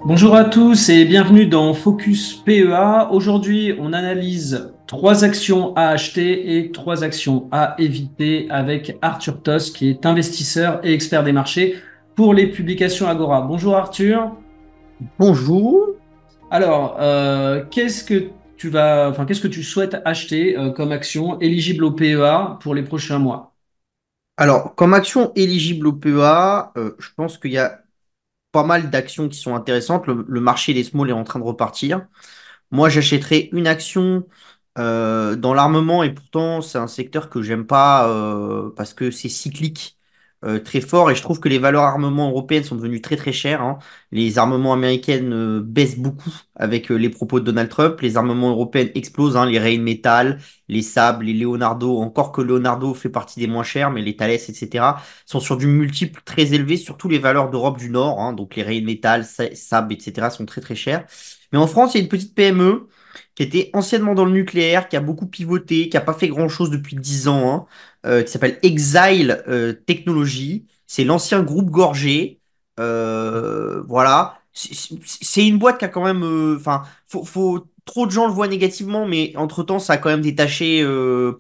Bonjour à tous et bienvenue dans Focus PEA. Aujourd'hui, on analyse trois actions à acheter et trois actions à éviter avec Arthur Tos, qui est investisseur et expert des marchés pour les publications Agora. Bonjour Arthur. Bonjour. Qu'est-ce que tu souhaites acheter comme action éligible au PEA pour les prochains mois? Alors, comme action éligible au PEA, je pense qu'il y a pas mal d'actions qui sont intéressantes. Le marché des small est en train de repartir. Moi, j'achèterais une action dans l'armement et pourtant, c'est un secteur que j'aime pas parce que c'est cyclique très fort et je trouve que les valeurs armement européennes sont devenues très très chères, hein. Les armements américaines baissent beaucoup avec les propos de Donald Trump. Les armements européens explosent, hein, les Rheinmetall, les Saab, les Leonardo, encore que Leonardo fait partie des moins chers, mais les Thales, etc., sont sur du multiple très élevé, surtout les valeurs d'Europe du Nord, hein, donc les Rheinmetall, Saab, etc., sont très très chers. Mais en France, il y a une petite PME qui était anciennement dans le nucléaire, qui a beaucoup pivoté, qui n'a pas fait grand-chose depuis 10 ans, hein, qui s'appelle Exile Technologies. C'est l'ancien groupe Gorgé. Voilà. C'est une boîte qui a quand même. Enfin, trop de gens le voient négativement, mais entre-temps, ça a quand même détaché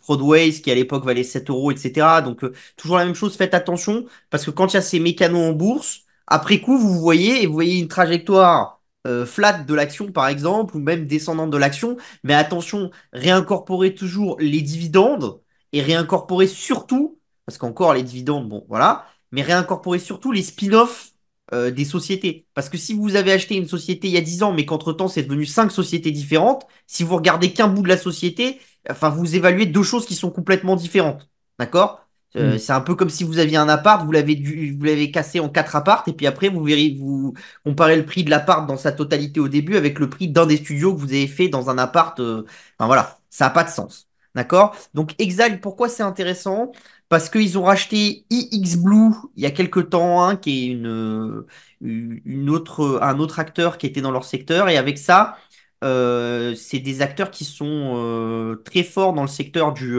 Prodways, qui à l'époque valait 7 euros, etc. Donc, toujours la même chose, faites attention, parce que quand il y a ces mécanos en bourse, après coup, vous voyez, et vous voyez une trajectoire flat de l'action, par exemple, ou même descendante de l'action. Mais attention, réincorporer toujours les dividendes et réincorporer surtout, parce qu'encore les dividendes, bon, voilà, mais réincorporer surtout les spin-offs des sociétés. Parce que si vous avez acheté une société il y a 10 ans, mais qu'entre-temps, c'est devenu 5 sociétés différentes, si vous regardez qu'un bout de la société, enfin, vous évaluez deux choses qui sont complètement différentes. D'accord? Hmm. C'est un peu comme si vous aviez un appart, vous l'avez cassé en quatre apparts, et puis après, vous comparez le prix de l'appart dans sa totalité au début avec le prix d'un des studios que vous avez fait dans un appart. Enfin voilà, ça n'a pas de sens. D'accord? Donc Exile, pourquoi c'est intéressant? Parce qu'ils ont racheté iXblue il y a quelque temps, hein, qui est un autre acteur qui était dans leur secteur. Et avec ça, c'est des acteurs qui sont très forts dans le secteur du,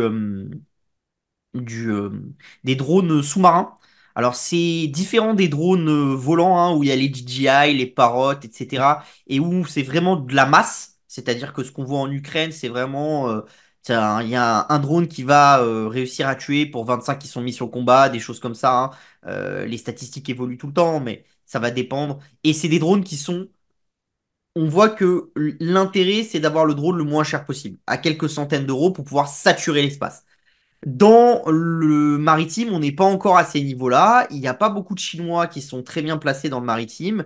euh, des drones sous-marins. Alors, c'est différent des drones volants, hein, où il y a les DJI, les Parrot, etc. Et où c'est vraiment de la masse. C'est-à-dire que ce qu'on voit en Ukraine, c'est vraiment. Il y a un drone qui va réussir à tuer pour 25 qui sont mis sur le combat, des choses comme ça, hein. Les statistiques évoluent tout le temps, mais ça va dépendre. Et c'est des drones qui sont. On voit que l'intérêt, c'est d'avoir le drone le moins cher possible, à quelques centaines d'euros pour pouvoir saturer l'espace. Dans le maritime, on n'est pas encore à ces niveaux-là. Il n'y a pas beaucoup de Chinois qui sont très bien placés dans le maritime.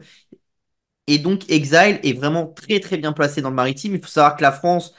Et donc, Exile est vraiment très très bien placé dans le maritime. Il faut savoir que la France,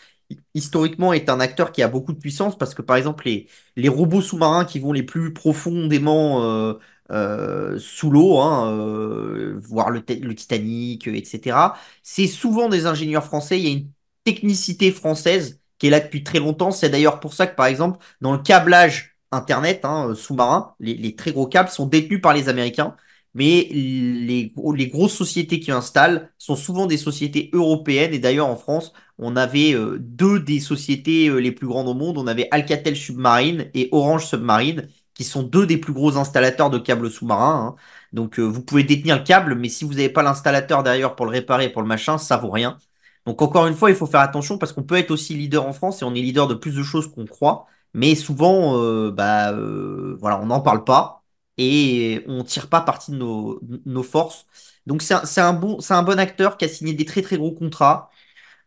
historiquement, est un acteur qui a beaucoup de puissance parce que, par exemple, les robots sous-marins qui vont les plus profondément sous l'eau, hein, voir le Titanic, etc., c'est souvent des ingénieurs français. Il y a une technicité française qui est là depuis très longtemps. C'est d'ailleurs pour ça que, par exemple, dans le câblage Internet, hein, sous-marin, les très gros câbles sont détenus par les Américains, mais les grosses sociétés qui installent sont souvent des sociétés européennes. Et d'ailleurs, en France, on avait deux des sociétés les plus grandes au monde. On avait Alcatel Submarine et Orange Submarine, qui sont deux des plus gros installateurs de câbles sous-marins, hein. Donc, vous pouvez détenir le câble, mais si vous n'avez pas l'installateur derrière pour le réparer, pour le machin, ça vaut rien. Donc, encore une fois, il faut faire attention parce qu'on peut être aussi leader en France et on est leader de plus de choses qu'on croit. Mais souvent, voilà, on n'en parle pas et on tire pas parti de nos forces. Donc c'est un bon acteur qui a signé des très très gros contrats.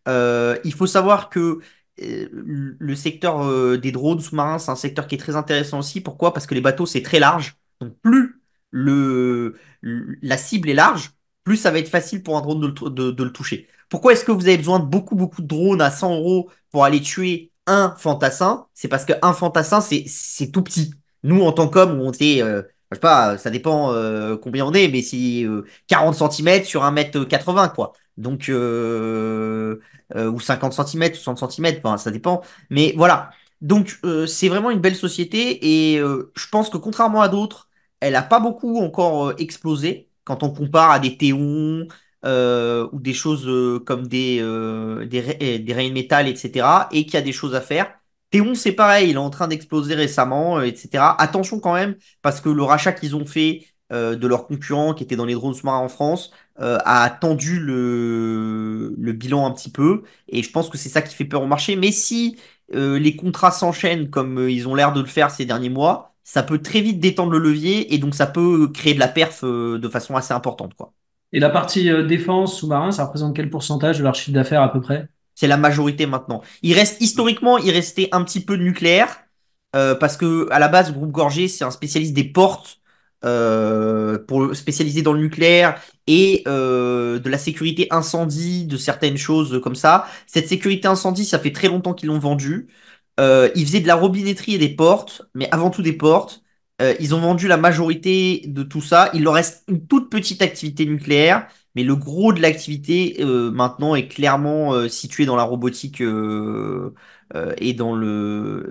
Il faut savoir que le secteur des drones sous-marins, c'est un secteur qui est très intéressant aussi. Pourquoi? Parce que les bateaux, c'est très large. Donc plus la cible est large, plus ça va être facile pour un drone de le toucher. Pourquoi est-ce que vous avez besoin de beaucoup beaucoup de drones à 100 euros pour aller tuer un fantassin? C'est parce qu'un fantassin, c'est tout petit. Nous, en tant qu'hommes, on est, je sais pas, ça dépend combien on est, mais c'est 40 centimètres sur 1,80 m, quoi. Donc, ou 50 centimètres, 60 centimètres, enfin, ça dépend. Mais voilà. Donc, c'est vraiment une belle société et je pense que contrairement à d'autres, elle n'a pas beaucoup encore explosé quand on compare à des Théon ou des choses comme des Rheinmetall, etc. et qu'il y a des choses à faire. Théon, c'est pareil, il est en train d'exploser récemment, etc. Attention quand même, parce que le rachat qu'ils ont fait de leurs concurrents qui étaient dans les drones sous-marins en France, a tendu le bilan un petit peu. Et je pense que c'est ça qui fait peur au marché. Mais si les contrats s'enchaînent comme ils ont l'air de le faire ces derniers mois, ça peut très vite détendre le levier et donc ça peut créer de la perf de façon assez importante, quoi. Et la partie défense sous-marin, ça représente quel pourcentage de leur chiffre d'affaires à peu près? C'est la majorité maintenant. Il reste historiquement, il restait un petit peu de nucléaire parce que à la base, Groupe Gorgé, c'est un spécialiste des portes pour spécialisé dans le nucléaire et de la sécurité incendie, de certaines choses comme ça. Cette sécurité incendie, ça fait très longtemps qu'ils l'ont vendu. Ils faisaient de la robinetterie et des portes, mais avant tout des portes. Ils ont vendu la majorité de tout ça. Il leur reste une toute petite activité nucléaire. Mais le gros de l'activité maintenant est clairement situé dans la robotique et dans le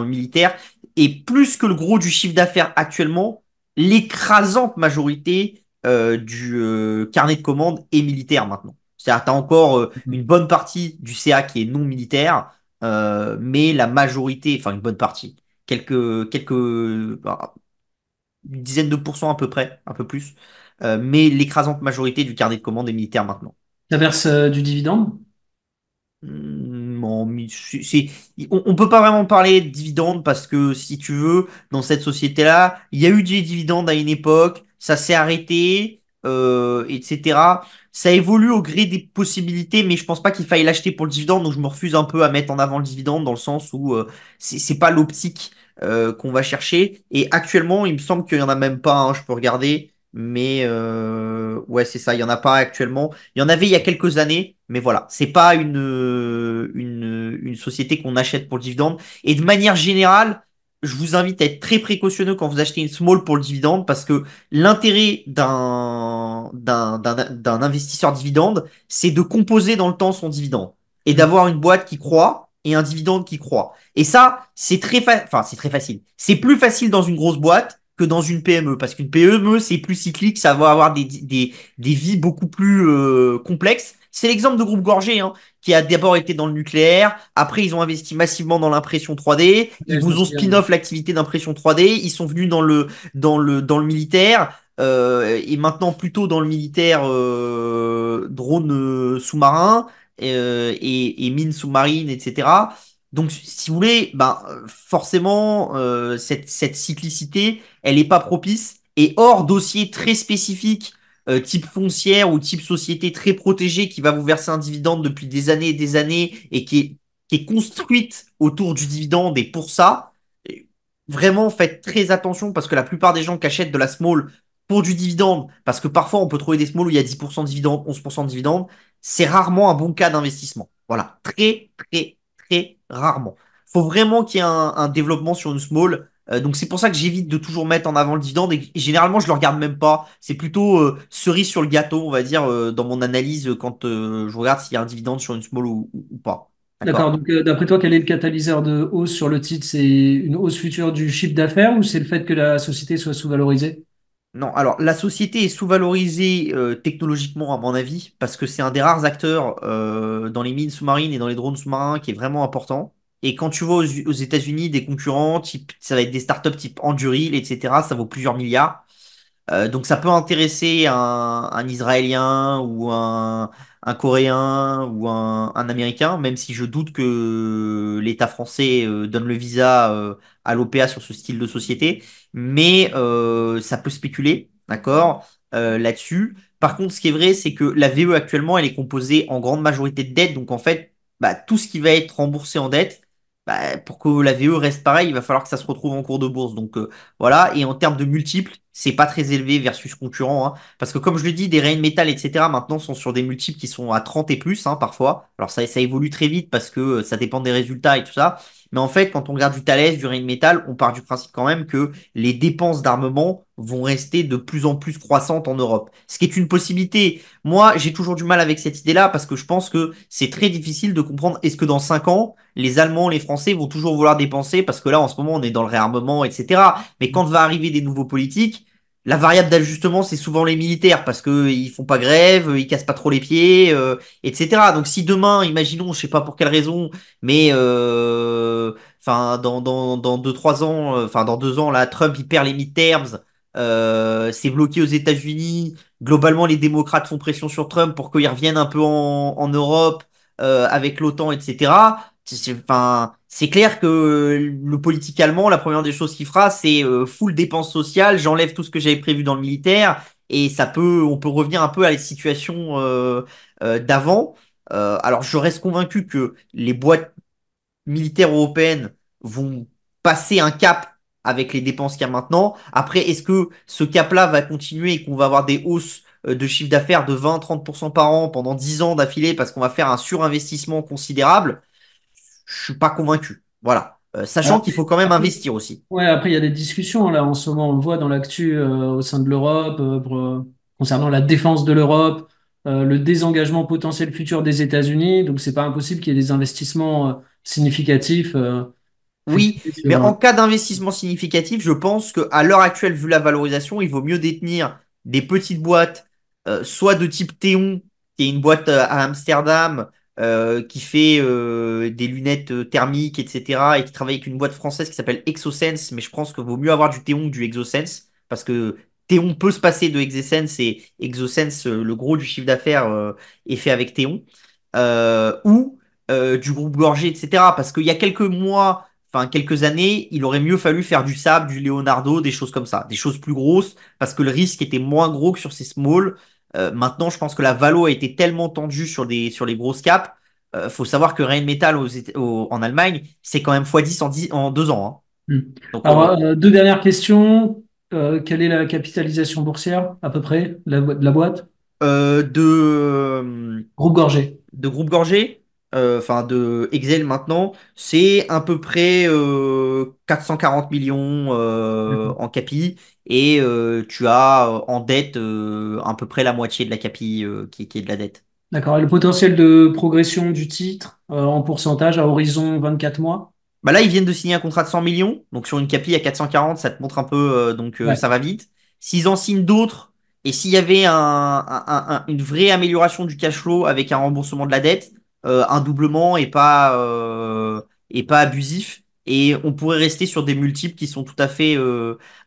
militaire. Et plus que le gros du chiffre d'affaires actuellement, l'écrasante majorité du carnet de commande est militaire maintenant. C'est-à-dire, tu as encore une bonne partie du CA qui est non militaire, mais la majorité, enfin une bonne partie, bah, une dizaine de pourcents à peu près, un peu plus. Mais l'écrasante majorité du carnet de commandes est militaire maintenant. Ça verse du dividende? Bon, on peut pas vraiment parler de dividendes parce que si tu veux, dans cette société-là, il y a eu des dividendes à une époque, ça s'est arrêté, etc. Ça évolue au gré des possibilités, mais je pense pas qu'il faille l'acheter pour le dividende, donc je me refuse un peu à mettre en avant le dividende dans le sens où c'est pas l'optique qu'on va chercher. Et actuellement, il me semble qu'il y en a même pas, hein, je peux regarder, mais ouais, c'est ça, il y en a pas actuellement. Il y en avait il y a quelques années, mais voilà, c'est pas une société qu'on achète pour le dividende. Et de manière générale, je vous invite à être très précautionneux quand vous achetez une small pour le dividende parce que l'intérêt d'un investisseur dividende, c'est de composer dans le temps son dividende et Hmm. d'avoir une boîte qui croît et un dividende qui croît. Et ça, enfin, c'est très facile. C'est plus facile dans une grosse boîte que dans une PME parce qu'une PME, c'est plus cyclique, ça va avoir des vies beaucoup plus complexes. C'est l'exemple de Groupe Gorgé, hein, qui a d'abord été dans le nucléaire. Après, ils ont investi massivement dans l'impression 3D. Ils Ouais, je me vous ont souviens. spin-off l'activité d'impression 3D. Ils sont venus dans le militaire. Et maintenant plutôt dans le militaire drone sous-marin et mines sous-marines, etc. Donc, si vous voulez, ben, forcément, cette cyclicité, elle n'est pas propice. Et hors dossier très spécifique type foncière ou type société très protégée qui va vous verser un dividende depuis des années et des années et qui est construite autour du dividende. Et pour ça, vraiment faites très attention parce que la plupart des gens qui achètent de la small pour du dividende, parce que parfois on peut trouver des small où il y a 10% de dividende, 11% de dividende, c'est rarement un bon cas d'investissement. Voilà, très, très, très rarement. Faut vraiment qu'il y ait un développement sur une small. Donc c'est pour ça que j'évite de toujours mettre en avant le dividende et généralement je le regarde même pas. C'est plutôt cerise sur le gâteau, on va dire, dans mon analyse quand je regarde s'il y a un dividende sur une small ou pas. D'accord, D'accord? donc d'après toi, quel est le catalyseur de hausse sur le titre? C'est une hausse future du chiffre d'affaires ou c'est le fait que la société soit sous-valorisée? Non, alors la société est sous-valorisée technologiquement à mon avis parce que c'est un des rares acteurs dans les mines sous-marines et dans les drones sous-marins qui est vraiment important. Et quand tu vois aux États-Unis des concurrents, ça va être des startups type Anduril, etc., ça vaut plusieurs milliards. Donc ça peut intéresser un Israélien ou un Coréen ou un Américain, même si je doute que l'État français donne le visa à l'OPA sur ce style de société. Mais ça peut spéculer, d'accord, là-dessus. Par contre, ce qui est vrai, c'est que la VE actuellement, elle est composée en grande majorité de dettes. Donc en fait, bah, tout ce qui va être remboursé en dette, bah, pour que la VE reste pareil, il va falloir que ça se retrouve en cours de bourse. Donc voilà, et en termes de multiples, c'est pas très élevé versus concurrents, hein. Parce que comme je le dis, des Rheinmetall, etc., maintenant sont sur des multiples qui sont à 30 et plus, hein, parfois. Alors ça évolue très vite parce que ça dépend des résultats et tout ça. Mais en fait, quand on regarde du Thales, du Rheinmetall, on part du principe quand même que les dépenses d'armement vont rester de plus en plus croissantes en Europe. Ce qui est une possibilité. Moi, j'ai toujours du mal avec cette idée-là parce que je pense que c'est très difficile de comprendre est-ce que dans 5 ans, les Allemands, les Français vont toujours vouloir dépenser parce que là, en ce moment, on est dans le réarmement, etc. Mais quand va arriver des nouveaux politiques, la variable d'ajustement, c'est souvent les militaires parce que ils font pas grève, ils cassent pas trop les pieds, etc. Donc si demain, imaginons, je sais pas pour quelle raison, mais enfin dans 2-3 ans, enfin dans 2 ans, là, Trump il perd les midterms, C'est bloqué aux États-Unis. Globalement, les démocrates font pression sur Trump pour qu'il revienne un peu en Europe avec l'OTAN, etc. Enfin, c'est clair que le politique allemand, la première des choses qu'il fera, c'est full dépenses sociales, j'enlève tout ce que j'avais prévu dans le militaire, et on peut revenir un peu à la situation d'avant. Alors, je reste convaincu que les boîtes militaires européennes vont passer un cap avec les dépenses qu'il y a maintenant. Après, est-ce que ce cap-là va continuer et qu'on va avoir des hausses de chiffre d'affaires de 20-30% par an pendant 10 ans d'affilée parce qu'on va faire un surinvestissement considérable? Je suis pas convaincu. Voilà. Sachant Alors, qu'il faut quand même après, investir aussi. ouais, après, il y a des discussions là en ce moment, on le voit dans l'actu au sein de l'Europe concernant la défense de l'Europe, le désengagement potentiel futur des États-Unis. Donc, c'est pas impossible qu'il y ait des investissements significatifs Oui, futurs mais sur. en cas d'investissement significatif, je pense qu'à l'heure actuelle, vu la valorisation, il vaut mieux détenir des petites boîtes, soit de type Theon, qui est une boîte à Amsterdam, qui fait des lunettes thermiques, etc., et qui travaille avec une boîte française qui s'appelle Exosense, mais je pense qu'il vaut mieux avoir du Theon que du Exosense, parce que Theon peut se passer de Exosense, et Exosense, le gros du chiffre d'affaires, est fait avec Theon, ou du groupe Gorgé, etc., parce qu'il y a quelques mois enfin quelques années, il aurait mieux fallu faire du sable, du Leonardo, des choses comme ça, des choses plus grosses, parce que le risque était moins gros que sur ces small. Maintenant, je pense que la valo a été tellement tendue sur les grosses caps. Faut savoir que Rheinmetall en Allemagne, c'est quand même x10 en 2 ans, hein. Hmm. Donc, Alors, deux dernières questions. Quelle est la capitalisation boursière à peu près de la boîte? euh, de, euh, Groupe Gorgé. de groupe Gorgé, enfin de Excel maintenant, c'est à peu près 440 millions D'accord. en capi et tu as en dette à peu près la moitié de la capi qui est de la dette. D'accord. Et le potentiel de progression du titre en pourcentage à horizon 24 mois? Bah là, ils viennent de signer un contrat de 100 millions. Donc sur une capi à 440, ça te montre un peu, Ouais. ça va vite. S'ils en signent d'autres, et s'il y avait une vraie amélioration du cash flow avec un remboursement de la dette, un doublement et pas abusif. Et on pourrait rester sur des multiples qui sont tout à fait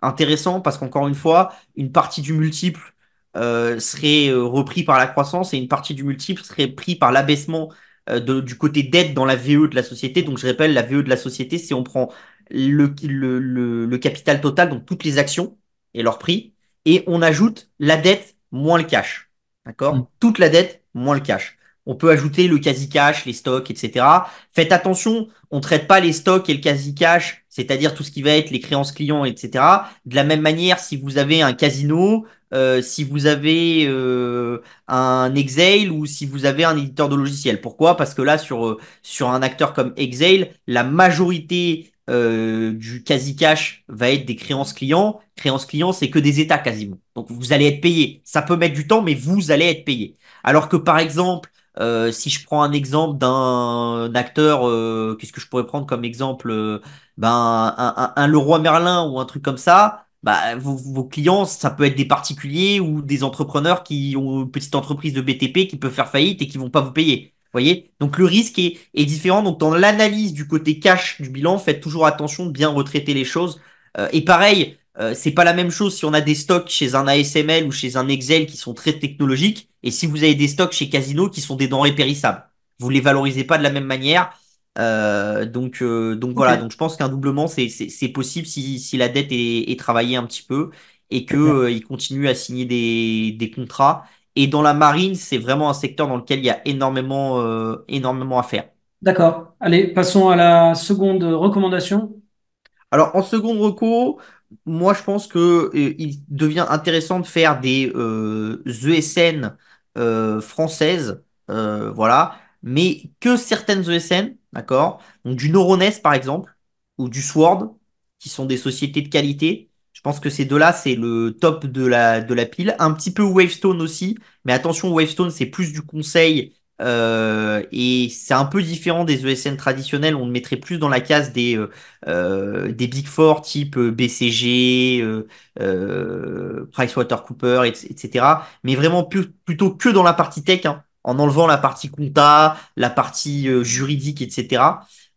intéressants parce qu'encore une fois, une partie du multiple serait repris par la croissance et une partie du multiple serait pris par l'abaissement du côté dette dans la VE de la société. Donc, je rappelle, la VE de la société, c'est on prend le capital total, donc toutes les actions et leur prix, et on ajoute la dette moins le cash. Hmm. D'accord? Toute la dette moins le cash. On peut ajouter le quasi-cash, les stocks, etc. Faites attention, on ne traite pas les stocks et le quasi-cash, c'est-à-dire tout ce qui va être les créances clients, etc. De la même manière, si vous avez un casino, si vous avez un Exail ou si vous avez un éditeur de logiciel. Pourquoi? Parce que là, sur un acteur comme Exail, la majorité du quasi-cash va être des créances clients. Créances clients, c'est que des états quasiment. Donc vous allez être payé. Ça peut mettre du temps, mais vous allez être payé. Alors que par exemple, si je prends un exemple d'un acteur, qu'est-ce que je pourrais prendre comme exemple? Ben, un Leroy Merlin ou un truc comme ça, bah, vos clients, ça peut être des particuliers ou des entrepreneurs qui ont une petite entreprise de BTP qui peuvent faire faillite et qui vont pas vous payer. Vous voyez? Donc le risque est différent. Donc dans l'analyse du côté cash du bilan, faites toujours attention de bien retraiter les choses. Et pareil, c'est pas la même chose si on a des stocks chez un ASML ou chez un Excel qui sont très technologiques et si vous avez des stocks chez Casino qui sont des denrées périssables. Vous les valorisez pas de la même manière. Donc Ok, voilà, donc je pense qu'un doublement, c'est possible si la dette est travaillée un petit peu et que, très bien. il continue à signer des contrats. Et dans la marine, c'est vraiment un secteur dans lequel il y a énormément à faire. D'accord. Allez, passons à la seconde recommandation. Alors, en seconde reco, moi, je pense que il devient intéressant de faire des ESN françaises, voilà, mais que certaines ESN, d'accord? Donc, du Neuronest, par exemple, ou du Sword, qui sont des sociétés de qualité. Je pense que ces deux-là, c'est le top de la pile. Un petit peu Wavestone aussi, mais attention, Wavestone, c'est plus du conseil. Et c'est un peu différent des ESN traditionnels. On le mettrait plus dans la case des Big Four type BCG, PricewaterhouseCoopers, etc. Mais vraiment plutôt que dans la partie tech, hein, en enlevant la partie compta, la partie juridique, etc.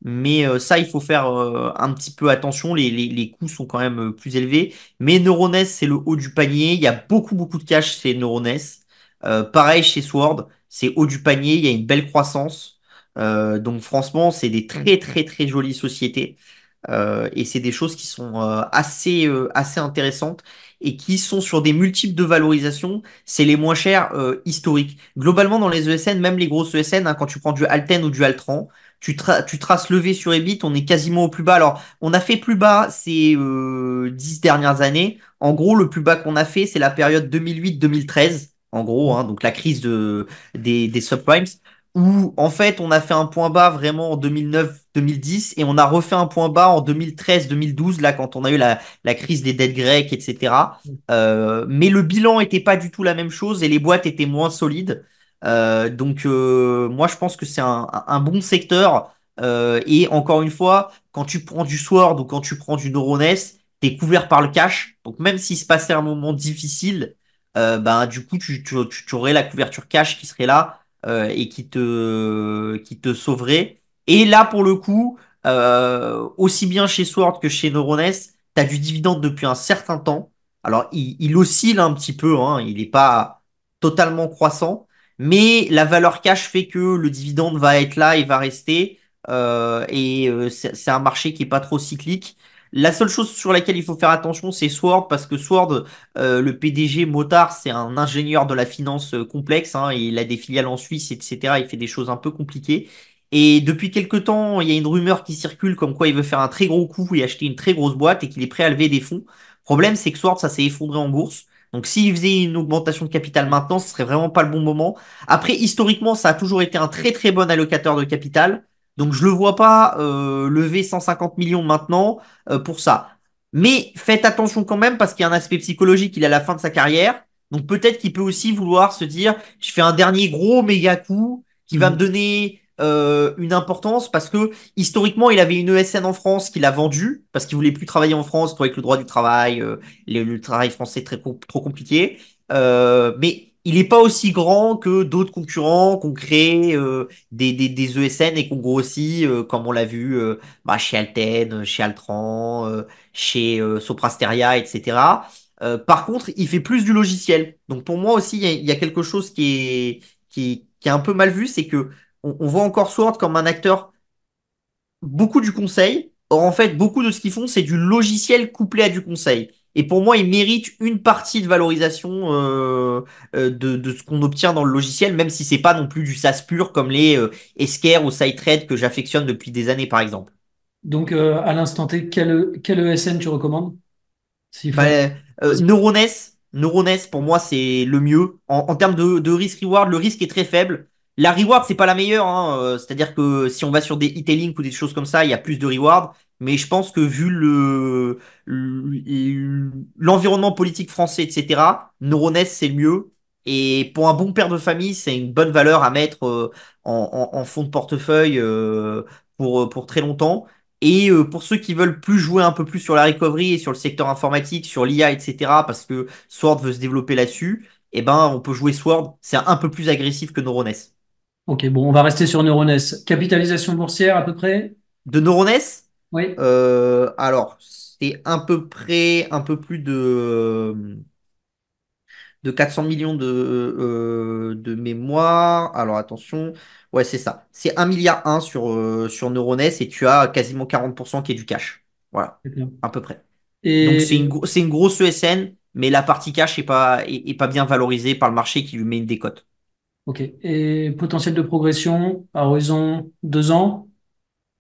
Mais ça, il faut faire un petit peu attention. Les coûts sont quand même plus élevés. Mais Neuronest, c'est le haut du panier. Il y a beaucoup, beaucoup de cash chez Neuronest. Pareil chez Sword, c'est haut du panier. Il y a une belle croissance. Donc franchement, c'est des très, très, très jolies sociétés. Et c'est des choses qui sont assez intéressantes et qui sont sur des multiples de valorisation. C'est les moins chers historiques. Globalement, dans les ESN, même les grosses ESN, hein, quand tu prends du Alten ou du Altran, tu traces levé sur EBIT, on est quasiment au plus bas. Alors, on a fait plus bas ces 10 dernières années. En gros, le plus bas qu'on a fait, c'est la période 2008-2013. En gros, hein, donc la crise des subprimes où en fait on a fait un point bas vraiment en 2009-2010 et on a refait un point bas en 2013-2012, là quand on a eu la crise des dettes grecques, etc. Mais le bilan était pas du tout la même chose et les boîtes étaient moins solides. Moi je pense que c'est un bon secteur. Et encore une fois, quand tu prends du Sword ou quand tu prends du Neuronest, t'es couvert par le cash. Donc même s'il se passait un moment difficile, ben, du coup tu aurais la couverture cash qui serait là et qui te sauverait. Et là, pour le coup, aussi bien chez Sword que chez Neuronest, tu as du dividende depuis un certain temps. Alors, il oscille un petit peu, hein, il n'est pas totalement croissant, mais la valeur cash fait que le dividende va être là et va rester. C'est un marché qui est pas trop cyclique. La seule chose sur laquelle il faut faire attention, c'est Sword, parce que Sword, le PDG Motard, c'est un ingénieur de la finance complexe, hein, il a des filiales en Suisse, etc. Il fait des choses un peu compliquées. Et depuis quelque temps, il y a une rumeur qui circule comme quoi il veut faire un très gros coup et acheter une très grosse boîte et qu'il est prêt à lever des fonds. Problème, c'est que Sword, ça s'est effondré en bourse. Donc s'il faisait une augmentation de capital maintenant, ce serait vraiment pas le bon moment. Après, historiquement, ça a toujours été un très très bon allocateur de capital. Donc je le vois pas lever 150 millions maintenant pour ça. Mais faites attention quand même parce qu'il y a un aspect psychologique, il est à la fin de sa carrière. Donc peut-être qu'il peut aussi vouloir se dire, je fais un dernier gros méga coup qui va me Mhm. donner une importance parce que historiquement, il avait une ESN en France qu'il a vendue parce qu'il voulait plus travailler en France, avec le droit du travail, le travail français trop compliqué. Mais il n'est pas aussi grand que d'autres concurrents qui ont créé des ESN et qui ont grossi, comme on l'a vu bah, chez Alten, chez Altran, chez Soprasteria, etc. Par contre, il fait plus du logiciel. Donc pour moi aussi, il y a quelque chose qui est un peu mal vu, c'est que on voit encore Sword comme un acteur beaucoup du conseil. Or, en fait, beaucoup de ce qu'ils font, c'est du logiciel couplé à du conseil. Et pour moi, ils méritent une partie de valorisation de ce qu'on obtient dans le logiciel, même si c'est pas non plus du SaaS pur comme les Esker ou SideTrade que j'affectionne depuis des années, par exemple. Donc, à l'instant T, quel ESN tu recommandes s'il Bah, fallait choisir? Neuronest, pour moi, c'est le mieux. En termes de risk-reward, le risque est très faible. La reward, c'est pas la meilleure, hein. C'est-à-dire que si on va sur des e-tailing ou des choses comme ça, il y a plus de reward. Mais je pense que vu l'environnement politique français, etc., Neuronest, c'est le mieux. Et pour un bon père de famille, c'est une bonne valeur à mettre en fond de portefeuille pour très longtemps. Et pour ceux qui veulent plus jouer un peu plus sur la recovery et sur le secteur informatique, sur l'IA, etc., parce que Sword veut se développer là-dessus, eh ben, on peut jouer Sword. C'est un peu plus agressif que Neuronest. Ok, bon, on va rester sur Neuronest. Capitalisation boursière à peu près? De Neuronest, Oui. alors, c'est à peu près un peu plus de 400 millions de mémoire. Alors, attention. Ouais, c'est ça. C'est 1,1 milliard sur Neuronest et tu as quasiment 40% qui est du cash. Voilà, Très bien. à peu près. Donc Et, c'est une grosse ESN, mais la partie cash est pas bien valorisée par le marché qui lui met une décote. ok. Et potentiel de progression à horizon 2 ans?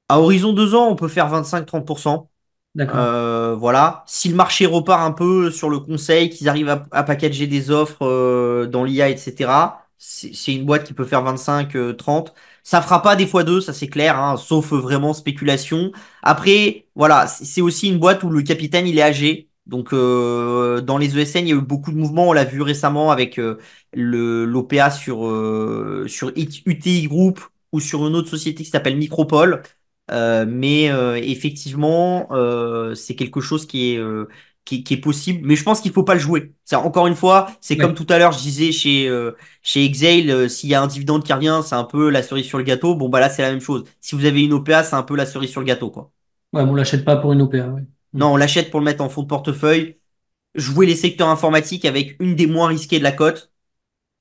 À horizon 2 ans, on peut faire 25-30%. D'accord. Voilà. Si le marché repart un peu sur le conseil, qu'ils arrivent à packager des offres dans l'IA, etc., c'est une boîte qui peut faire 25-30. Ça fera pas des fois deux, ça c'est clair, hein, sauf vraiment spéculation. Après, voilà, c'est aussi une boîte où le capitaine il est âgé. Donc dans les ESN, il y a eu beaucoup de mouvements. On l'a vu récemment avec l'OPA sur UTI Group ou sur une autre société qui s'appelle Micropole. Mais effectivement, c'est quelque chose qui est possible, mais je pense qu'il faut pas le jouer. Encore une fois, c'est comme Ouais. tout à l'heure, je disais chez Exale, s'il y a un dividende qui revient, c'est un peu la cerise sur le gâteau. Bon, bah là, c'est la même chose. Si vous avez une OPA, c'est un peu la cerise sur le gâteau, quoi. Ouais, bon, on l'achète pas pour une OPA, ouais. Mm. Non, on l'achète pour le mettre en fond de portefeuille, jouer les secteurs informatiques avec une des moins risquées de la cote.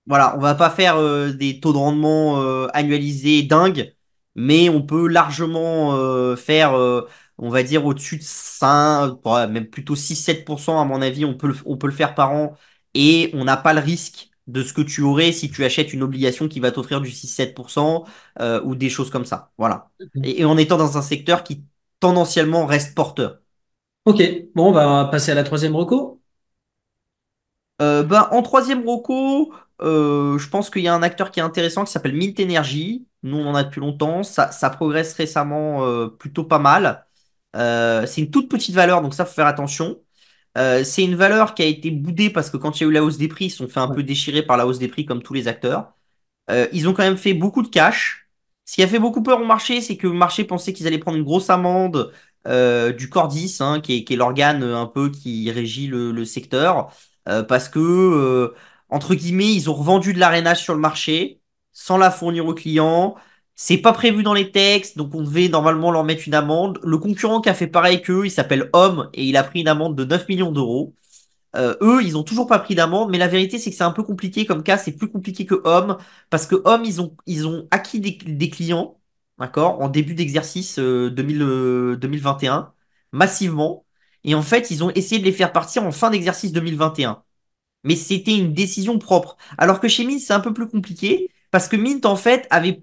Voilà, on va pas faire des taux de rendement annualisés dingues, mais on peut largement faire, on va dire, au-dessus de 5, ouais, même plutôt 6-7% à mon avis, on peut le faire par an, et on n'a pas le risque de ce que tu aurais si tu achètes une obligation qui va t'offrir du 6-7% ou des choses comme ça. Voilà. Et en étant dans un secteur qui tendanciellement reste porteur. Ok, bon, on va passer à la troisième reco. En troisième reco, je pense qu'il y a un acteur qui est intéressant qui s'appelle Mint Energy. Nous, on en a depuis longtemps. Ça progresse récemment plutôt pas mal. C'est une toute petite valeur, donc ça, faut faire attention. C'est une valeur qui a été boudée parce que quand il y a eu la hausse des prix, ils se sont fait un Ouais. peu déchirer par la hausse des prix comme tous les acteurs. Ils ont quand même fait beaucoup de cash. Ce qui a fait beaucoup peur au marché, c'est que le marché pensait qu'ils allaient prendre une grosse amende du Cordis, hein, qui est l'organe un peu qui régit le secteur, parce que, entre guillemets, ils ont revendu de l'arénage sur le marché sans la fournir aux clients. C'est pas prévu dans les textes, donc on devait normalement leur mettre une amende. Le concurrent qui a fait pareil qu'eux, il s'appelle Homme, et il a pris une amende de 9 millions d'euros. Eux, ils ont toujours pas pris d'amende, mais la vérité, c'est que c'est un peu compliqué comme cas, c'est plus compliqué que Homme, parce que Homme, ils ont acquis des clients, d'accord, en début d'exercice 2021, massivement, et en fait, ils ont essayé de les faire partir en fin d'exercice 2021. Mais c'était une décision propre. Alors que chez Mint, c'est un peu plus compliqué, parce que Mint, en fait, avait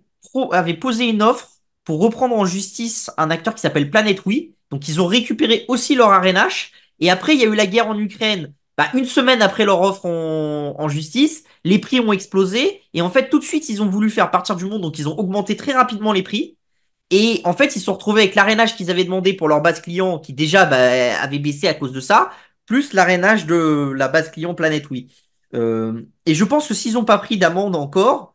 posé une offre pour reprendre en justice un acteur qui s'appelle Planet Oui. Donc, ils ont récupéré aussi leur Arenash. Et après, il y a eu la guerre en Ukraine. Bah, une semaine après leur offre en justice, les prix ont explosé. Et en fait, tout de suite, ils ont voulu faire partir du monde. Donc, ils ont augmenté très rapidement les prix. Et en fait, ils se sont retrouvés avec l'arénage qu'ils avaient demandé pour leur base client, qui déjà bah, avait baissé à cause de ça, plus l'arénage de la base client Planète Oui. Et je pense que s'ils n'ont pas pris d'amende encore,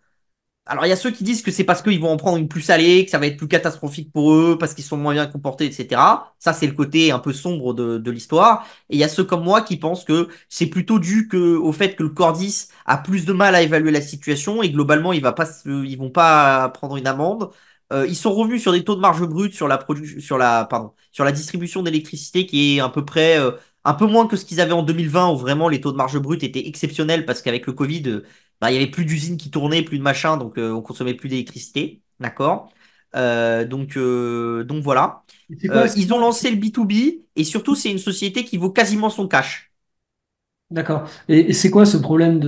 alors il y a ceux qui disent que c'est parce qu'ils vont en prendre une plus salée, que ça va être plus catastrophique pour eux, parce qu'ils sont moins bien comportés, etc. Ça, c'est le côté un peu sombre de l'histoire. Et il y a ceux comme moi qui pensent que c'est plutôt dû au fait que le Cordis a plus de mal à évaluer la situation et globalement, ils vont pas prendre une amende. Ils sont revenus sur des taux de marge brute sur la distribution d'électricité qui est à peu près un peu moins que ce qu'ils avaient en 2020 où vraiment les taux de marge brute étaient exceptionnels parce qu'avec le Covid, bah, il y avait plus d'usines qui tournaient, plus de machin, donc on consommait plus d'électricité, d'accord? Donc voilà. C'est Ils ont quoi? lancé le B2B et surtout c'est une société qui vaut quasiment son cash. D'accord. Et c'est quoi ce problème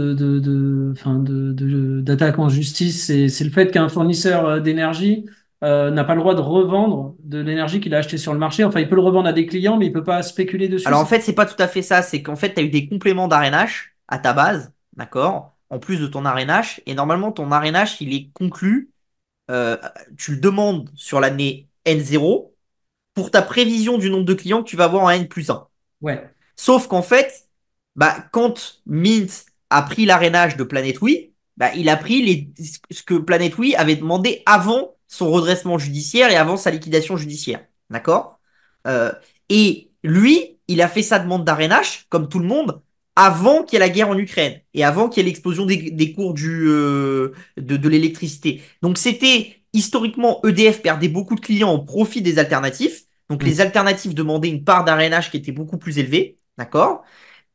enfin, d'attaque en justice? C'est le fait qu'un fournisseur d'énergie n'a pas le droit de revendre de l'énergie qu'il a acheté sur le marché. Enfin, il peut le revendre à des clients, mais il peut pas spéculer dessus. Alors en fait c'est pas tout à fait ça, c'est qu'en fait tu as eu des compléments d'arénage à ta base, d'accord? En plus de ton arénage et normalement ton arénage il est conclu, euh, tu le demandes sur l'année N0 pour ta prévision du nombre de clients que tu vas avoir en N+1. Ouais, Sauf qu'en fait, bah, quand Mint a pris l'arénage de Planet Oui, bah, il a pris ce que Planet Oui avait demandé avant son redressement judiciaire et avant sa liquidation judiciaire. D'accord? Euh, et lui, il a fait sa demande d'arénage, comme tout le monde, avant qu'il y ait la guerre en Ukraine et avant qu'il y ait l'explosion des cours de l'électricité. Donc c'était historiquement EDF perdait beaucoup de clients au profit des alternatifs. Donc mm, les alternatives demandaient une part d'arénage qui était beaucoup plus élevée. D'accord?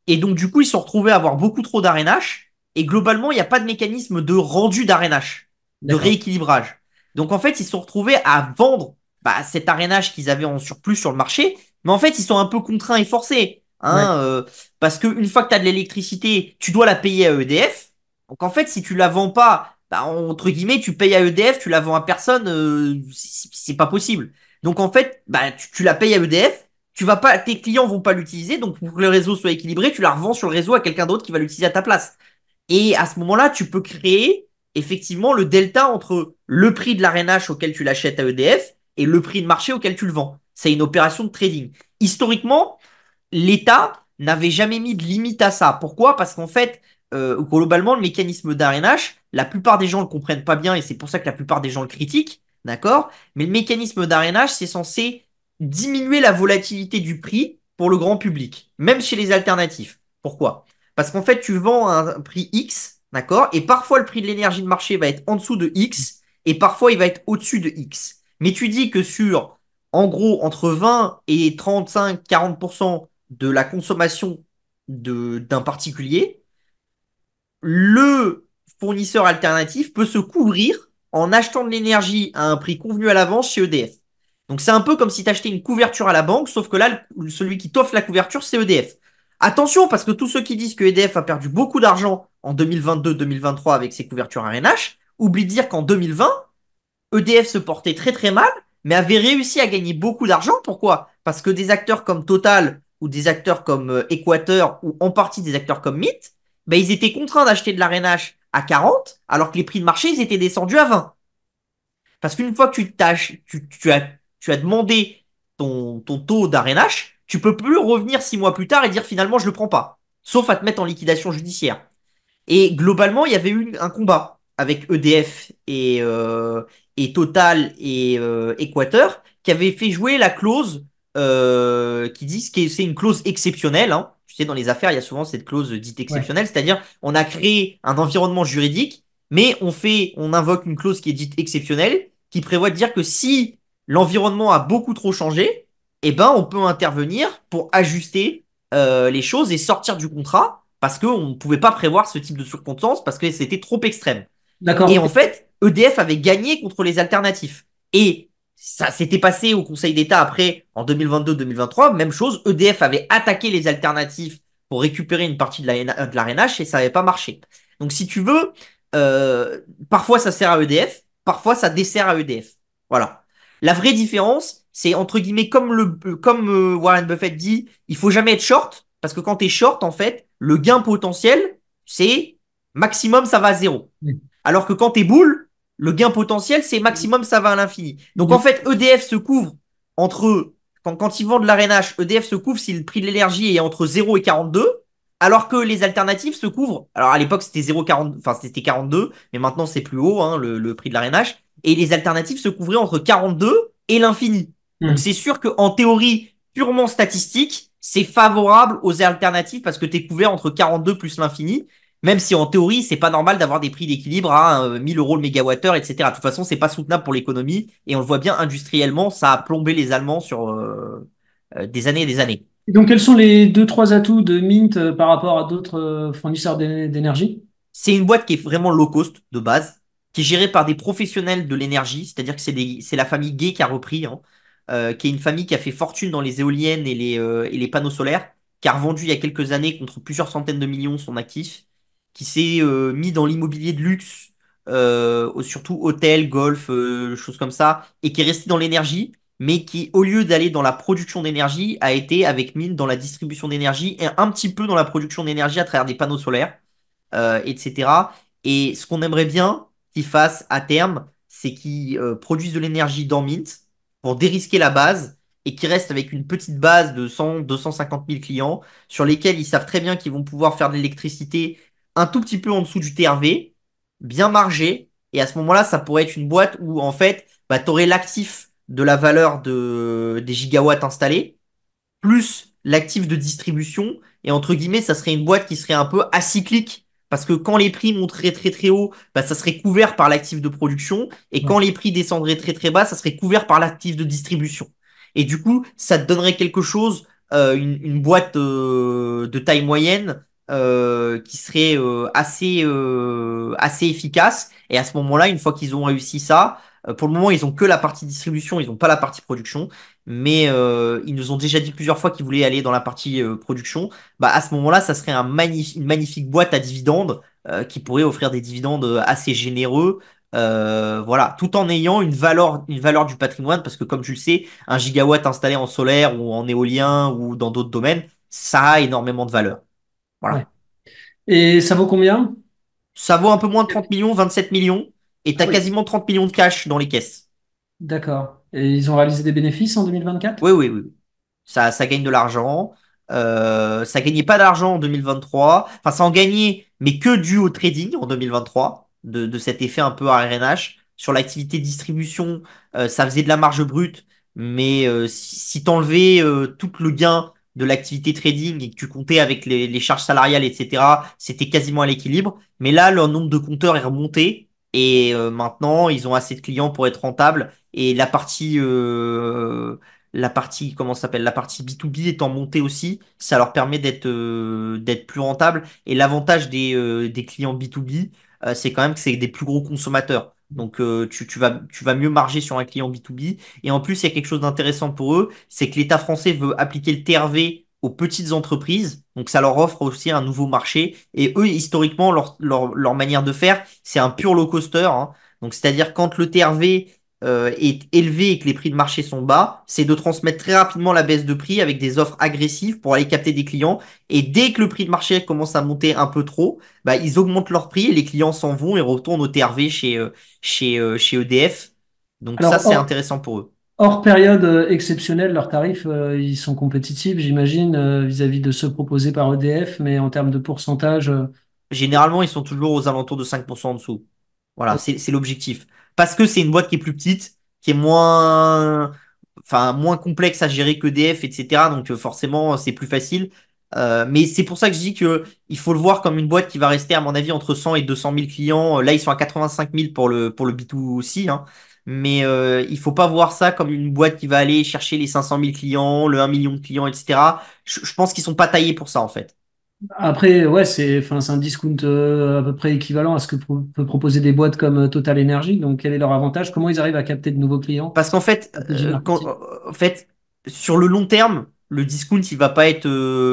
Et donc, du coup, ils se sont retrouvés à avoir beaucoup trop d'arénage. Et globalement, il n'y a pas de mécanisme de rendu d'arénage, de d'accord. rééquilibrage. Donc, en fait, ils se sont retrouvés à vendre bah, cet arénage qu'ils avaient en surplus sur le marché. Mais en fait, ils sont un peu contraints et forcés. Ouais, Hein, parce qu'une fois que tu as de l'électricité, tu dois la payer à EDF. Donc, en fait, si tu la vends pas, bah, entre guillemets, tu payes à EDF, tu la vends à personne, c'est pas possible. Donc, en fait, bah, tu la payes à EDF, tu vas pas, tes clients vont pas l'utiliser, donc pour que le réseau soit équilibré, tu la revends sur le réseau à quelqu'un d'autre qui va l'utiliser à ta place. Et à ce moment-là, tu peux créer effectivement le delta entre le prix de l'arénage auquel tu l'achètes à EDF et le prix de marché auquel tu le vends. C'est une opération de trading. Historiquement, l'État n'avait jamais mis de limite à ça. Pourquoi? Parce qu'en fait, globalement, le mécanisme d'arénage, la plupart des gens le comprennent pas bien et c'est pour ça que la plupart des gens le critiquent, d'accord? Mais le mécanisme d'arénage, c'est censé diminuer la volatilité du prix pour le grand public, même chez les alternatifs. Pourquoi? Parce qu'en fait, tu vends à un prix X, d'accord? Et parfois, le prix de l'énergie de marché va être en dessous de X, et parfois, il va être au-dessus de X. Mais tu dis que sur, en gros, entre 20 et 35-40% de la consommation d'un particulier, le fournisseur alternatif peut se couvrir en achetant de l'énergie à un prix convenu à l'avance chez EDF. Donc c'est un peu comme si tu achetais une couverture à la banque, sauf que là, celui qui t'offre la couverture, c'est EDF. Attention, parce que tous ceux qui disent que EDF a perdu beaucoup d'argent en 2022-2023 avec ses couvertures RNH, oublient de dire qu'en 2020, EDF se portait très très mal, mais avait réussi à gagner beaucoup d'argent. Pourquoi? Parce que des acteurs comme Total ou des acteurs comme Equateur ou en partie des acteurs comme Mint, ben, ils étaient contraints d'acheter de l'arénage à 40 alors que les prix de marché ils étaient descendus à 20. Parce qu'une fois que tu as demandé ton taux d'arénage, tu peux plus revenir 6 mois plus tard et dire finalement je le prends pas. Sauf à te mettre en liquidation judiciaire. Et globalement, il y avait eu un combat avec EDF et Total et Équateur qui avait fait jouer la clause qui dit que c'est une clause exceptionnelle. Hein. Tu sais, dans les affaires, il y a souvent cette clause dite Ouais. exceptionnelle, c'est-à-dire on a créé un environnement juridique, mais on invoque une clause qui est dite exceptionnelle, qui prévoit de dire que si l'environnement a beaucoup trop changé, eh ben on peut intervenir pour ajuster les choses et sortir du contrat parce qu'on ne pouvait pas prévoir ce type de circonstances parce que c'était trop extrême. Et D'accord. en fait, EDF avait gagné contre les alternatifs. Et ça s'était passé au Conseil d'État après, en 2022-2023, même chose, EDF avait attaqué les alternatifs pour récupérer une partie de l'ARNH et ça n'avait pas marché. Donc si tu veux, euh, parfois ça sert à EDF, parfois ça dessert à EDF. Voilà. La vraie différence, c'est entre guillemets comme Warren Buffett dit, il faut jamais être short parce que quand tu es short, en fait, le gain potentiel, c'est maximum ça va à zéro. Alors que quand tu es boule, le gain potentiel, c'est maximum, ça va à l'infini. Donc en Du, fait, EDF se couvre entre, quand ils vendent de l'arénage, EDF se couvre si le prix de l'énergie est entre 0 et 42, alors que les alternatives se couvrent. Alors à l'époque, c'était 0,40, enfin c'était 42, mais maintenant c'est plus haut, hein, le prix de l'arénage. Et les alternatives se couvraient entre 42 et l'infini. Donc hmm. c'est sûr qu'en théorie purement statistique, c'est favorable aux alternatives parce que tu es couvert entre 42 plus l'infini. Même si en théorie, c'est pas normal d'avoir des prix d'équilibre à 1000 euros le mégawattheure, etc. De toute façon, c'est pas soutenable pour l'économie. Et on le voit bien industriellement, ça a plombé les Allemands sur des années et des années. Et donc, quels sont les deux, trois atouts de Mint par rapport à d'autres fournisseurs d'énergie? C'est une boîte qui est vraiment low cost de base, qui est gérée par des professionnels de l'énergie, c'est-à-dire que c'est la famille Gay qui a repris, hein, qui est une famille qui a fait fortune dans les éoliennes et les panneaux solaires, qui a revendu il y a quelques années contre plusieurs centaines de millions son actif, qui s'est mis dans l'immobilier de luxe, surtout hôtel, golf, choses comme ça, et qui est resté dans l'énergie, mais qui, au lieu d'aller dans la production d'énergie, a été avec mine dans la distribution d'énergie et un petit peu dans la production d'énergie à travers des panneaux solaires etc. Et ce qu'on aimerait bien qu'ils fassent à terme, c'est qu'ils produisent de l'énergie dans Mint pour dérisquer la base et qu'ils restent avec une petite base de 100, 250 000 clients sur lesquels ils savent très bien qu'ils vont pouvoir faire de l'électricité un tout petit peu en dessous du TRV, bien margé. Et à ce moment-là, ça pourrait être une boîte où en fait, bah, tu aurais l'actif de la valeur des gigawatts installés plus l'actif de distribution. Et entre guillemets, ça serait une boîte qui serait un peu acyclique. Parce que quand les prix monteraient très très haut, bah, ça serait couvert par l'actif de production. Et Ouais. quand les prix descendraient très très bas, ça serait couvert par l'actif de distribution. Et du coup, ça te donnerait quelque chose, une boîte de taille moyenne qui serait assez efficace. Et à ce moment-là, une fois qu'ils ont réussi ça, pour le moment, ils ont que la partie distribution, ils n'ont pas la partie production mais ils nous ont déjà dit plusieurs fois qu'ils voulaient aller dans la partie production, bah à ce moment-là, ça serait une magnifique boîte à dividendes qui pourrait offrir des dividendes assez généreux, voilà, tout en ayant une valeur du patrimoine, parce que comme tu le sais, un gigawatt installé en solaire ou en éolien ou dans d'autres domaines, ça a énormément de valeur. Ouais. Voilà. Et ça vaut combien? Ça vaut un peu moins de 30 millions, 27 millions, et tu Ah as oui. quasiment 30 millions de cash dans les caisses. D'accord. Et ils ont réalisé des bénéfices en 2024? Oui, oui, oui. Ça gagne de l'argent. Ça gagnait pas d'argent en 2023. Enfin, ça en gagnait, mais que dû au trading en 2023, de cet effet un peu RNH. Sur l'activité distribution, ça faisait de la marge brute, mais si t'enlevais tout le gain de l'activité trading et que tu comptais avec les charges salariales, etc., c'était quasiment à l'équilibre. Mais là, leur nombre de compteurs est remonté et maintenant, ils ont assez de clients pour être rentables. Et comment ça s'appelle, la partie B2B étant montée aussi, ça leur permet d'être plus rentable. Et l'avantage des clients B2B, c'est quand même que c'est des plus gros consommateurs. Donc tu vas mieux marger sur un client B2B. Et en plus, il y a quelque chose d'intéressant pour eux, c'est que l'État français veut appliquer le TRV aux petites entreprises. Donc ça leur offre aussi un nouveau marché. Et eux, historiquement, leur manière de faire, c'est un pur low coster, hein. Donc c'est-à-dire quand le TRV est élevé et que les prix de marché sont bas, c'est de transmettre très rapidement la baisse de prix avec des offres agressives pour aller capter des clients. Et dès que le prix de marché commence à monter un peu trop, bah, ils augmentent leur prix et les clients s'en vont et retournent au TRV chez EDF. Donc ça, Alors, c'est intéressant pour eux. hors période exceptionnelle, leurs tarifs, ils sont compétitifs, j'imagine, vis-à-vis de ceux proposés par EDF, mais en termes de pourcentage, Généralement, ils sont toujours aux alentours de 5% en dessous. Voilà, c'est l'objectif. Parce que c'est une boîte qui est plus petite, qui est moins complexe à gérer que DF, etc. Donc forcément, c'est plus facile. Mais c'est pour ça que je dis que il faut le voir comme une boîte qui va rester, à mon avis, entre 100 et 200 000 clients. Là, ils sont à 85 000 pour le B2C, hein. Mais il faut pas voir ça comme une boîte qui va aller chercher les 500 000 clients, le 1 million de clients, etc. Je pense qu'ils sont pas taillés pour ça, en fait. après, ouais, enfin, c'est un discount à peu près équivalent à ce que peut proposer des boîtes comme Total Energy. Donc, quel est leur avantage? Comment ils arrivent à capter de nouveaux clients? Parce qu'en fait, Stratégie marketing. en fait, sur le long terme, le discount, il va pas être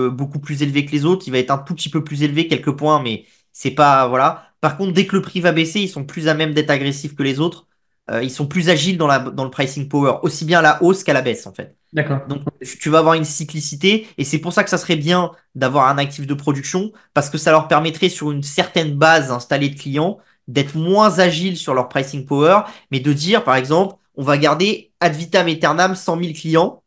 beaucoup plus élevé que les autres. Il va être un tout petit peu plus élevé, quelques points, mais c'est pas, voilà. Par contre, dès que le prix va baisser, ils sont plus à même d'être agressifs que les autres. Ils sont plus agiles dans le pricing power, aussi bien à la hausse qu'à la baisse, en fait. D'accord. Donc, tu vas avoir une cyclicité, et c'est pour ça que ça serait bien d'avoir un actif de production, parce que ça leur permettrait, sur une certaine base installée de clients, d'être moins agiles sur leur pricing power, mais de dire, par exemple, on va garder ad vitam aeternam 100 000 clients,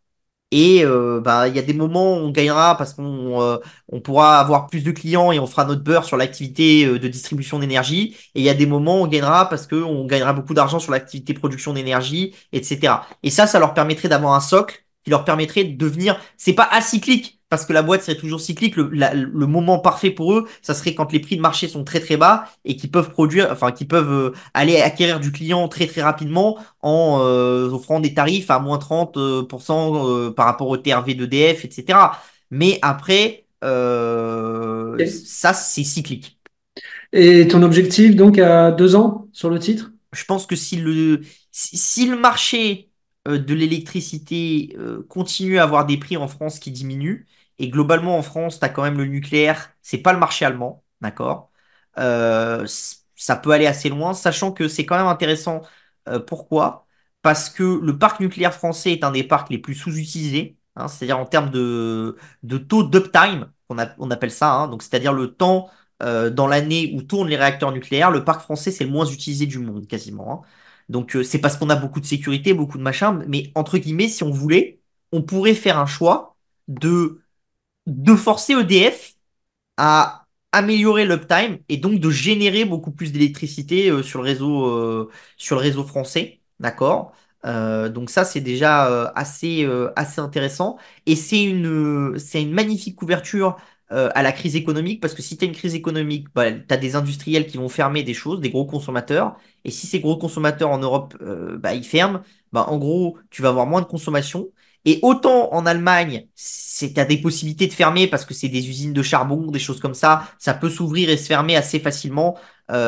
et bah, il y a des moments où on gagnera parce qu'on pourra avoir plus de clients et on fera notre beurre sur l'activité de distribution d'énergie. Et il y a des moments où on gagnera parce qu'on gagnera beaucoup d'argent sur l'activité production d'énergie, etc. Et ça leur permettrait d'avoir un socle qui leur permettrait de devenir. C'est pas acyclique parce que la boîte serait toujours cyclique. Le moment parfait pour eux, ça serait quand les prix de marché sont très très bas et qu'ils peuvent produire, enfin, qu'ils peuvent aller acquérir du client très très rapidement en offrant des tarifs à moins 30% par rapport au TRV d'EDF, etc. Mais après, ça, c'est cyclique. Et ton objectif, donc, à 2 ans sur le titre? Je pense que si le marché de l'électricité continue à avoir des prix en France qui diminuent, et globalement en France, tu as quand même le nucléaire, c'est pas le marché allemand, d'accord? Ça peut aller assez loin, sachant que c'est quand même intéressant. Pourquoi? Parce que le parc nucléaire français est un des parcs les plus sous-utilisés, hein, c'est-à-dire en termes de taux d'uptime, on appelle ça, hein, donc c'est-à-dire le temps dans l'année où tournent les réacteurs nucléaires, le parc français, c'est le moins utilisé du monde, quasiment, hein. Donc, c'est parce qu'on a beaucoup de sécurité, beaucoup de machin. Mais entre guillemets, si on voulait, on pourrait faire un choix de forcer EDF à améliorer l'uptime et donc de générer beaucoup plus d'électricité sur le réseau français. D'accord? Donc ça, c'est déjà assez intéressant. Et c'est une magnifique couverture à la crise économique parce que si tu as une crise économique, bah, tu as des industriels qui vont fermer des choses, des gros consommateurs. Et si ces gros consommateurs en Europe, bah, ils ferment, bah, en gros, tu vas avoir moins de consommation. Et autant en Allemagne, c'est à des possibilités de fermer parce que c'est des usines de charbon, des choses comme ça peut s'ouvrir et se fermer assez facilement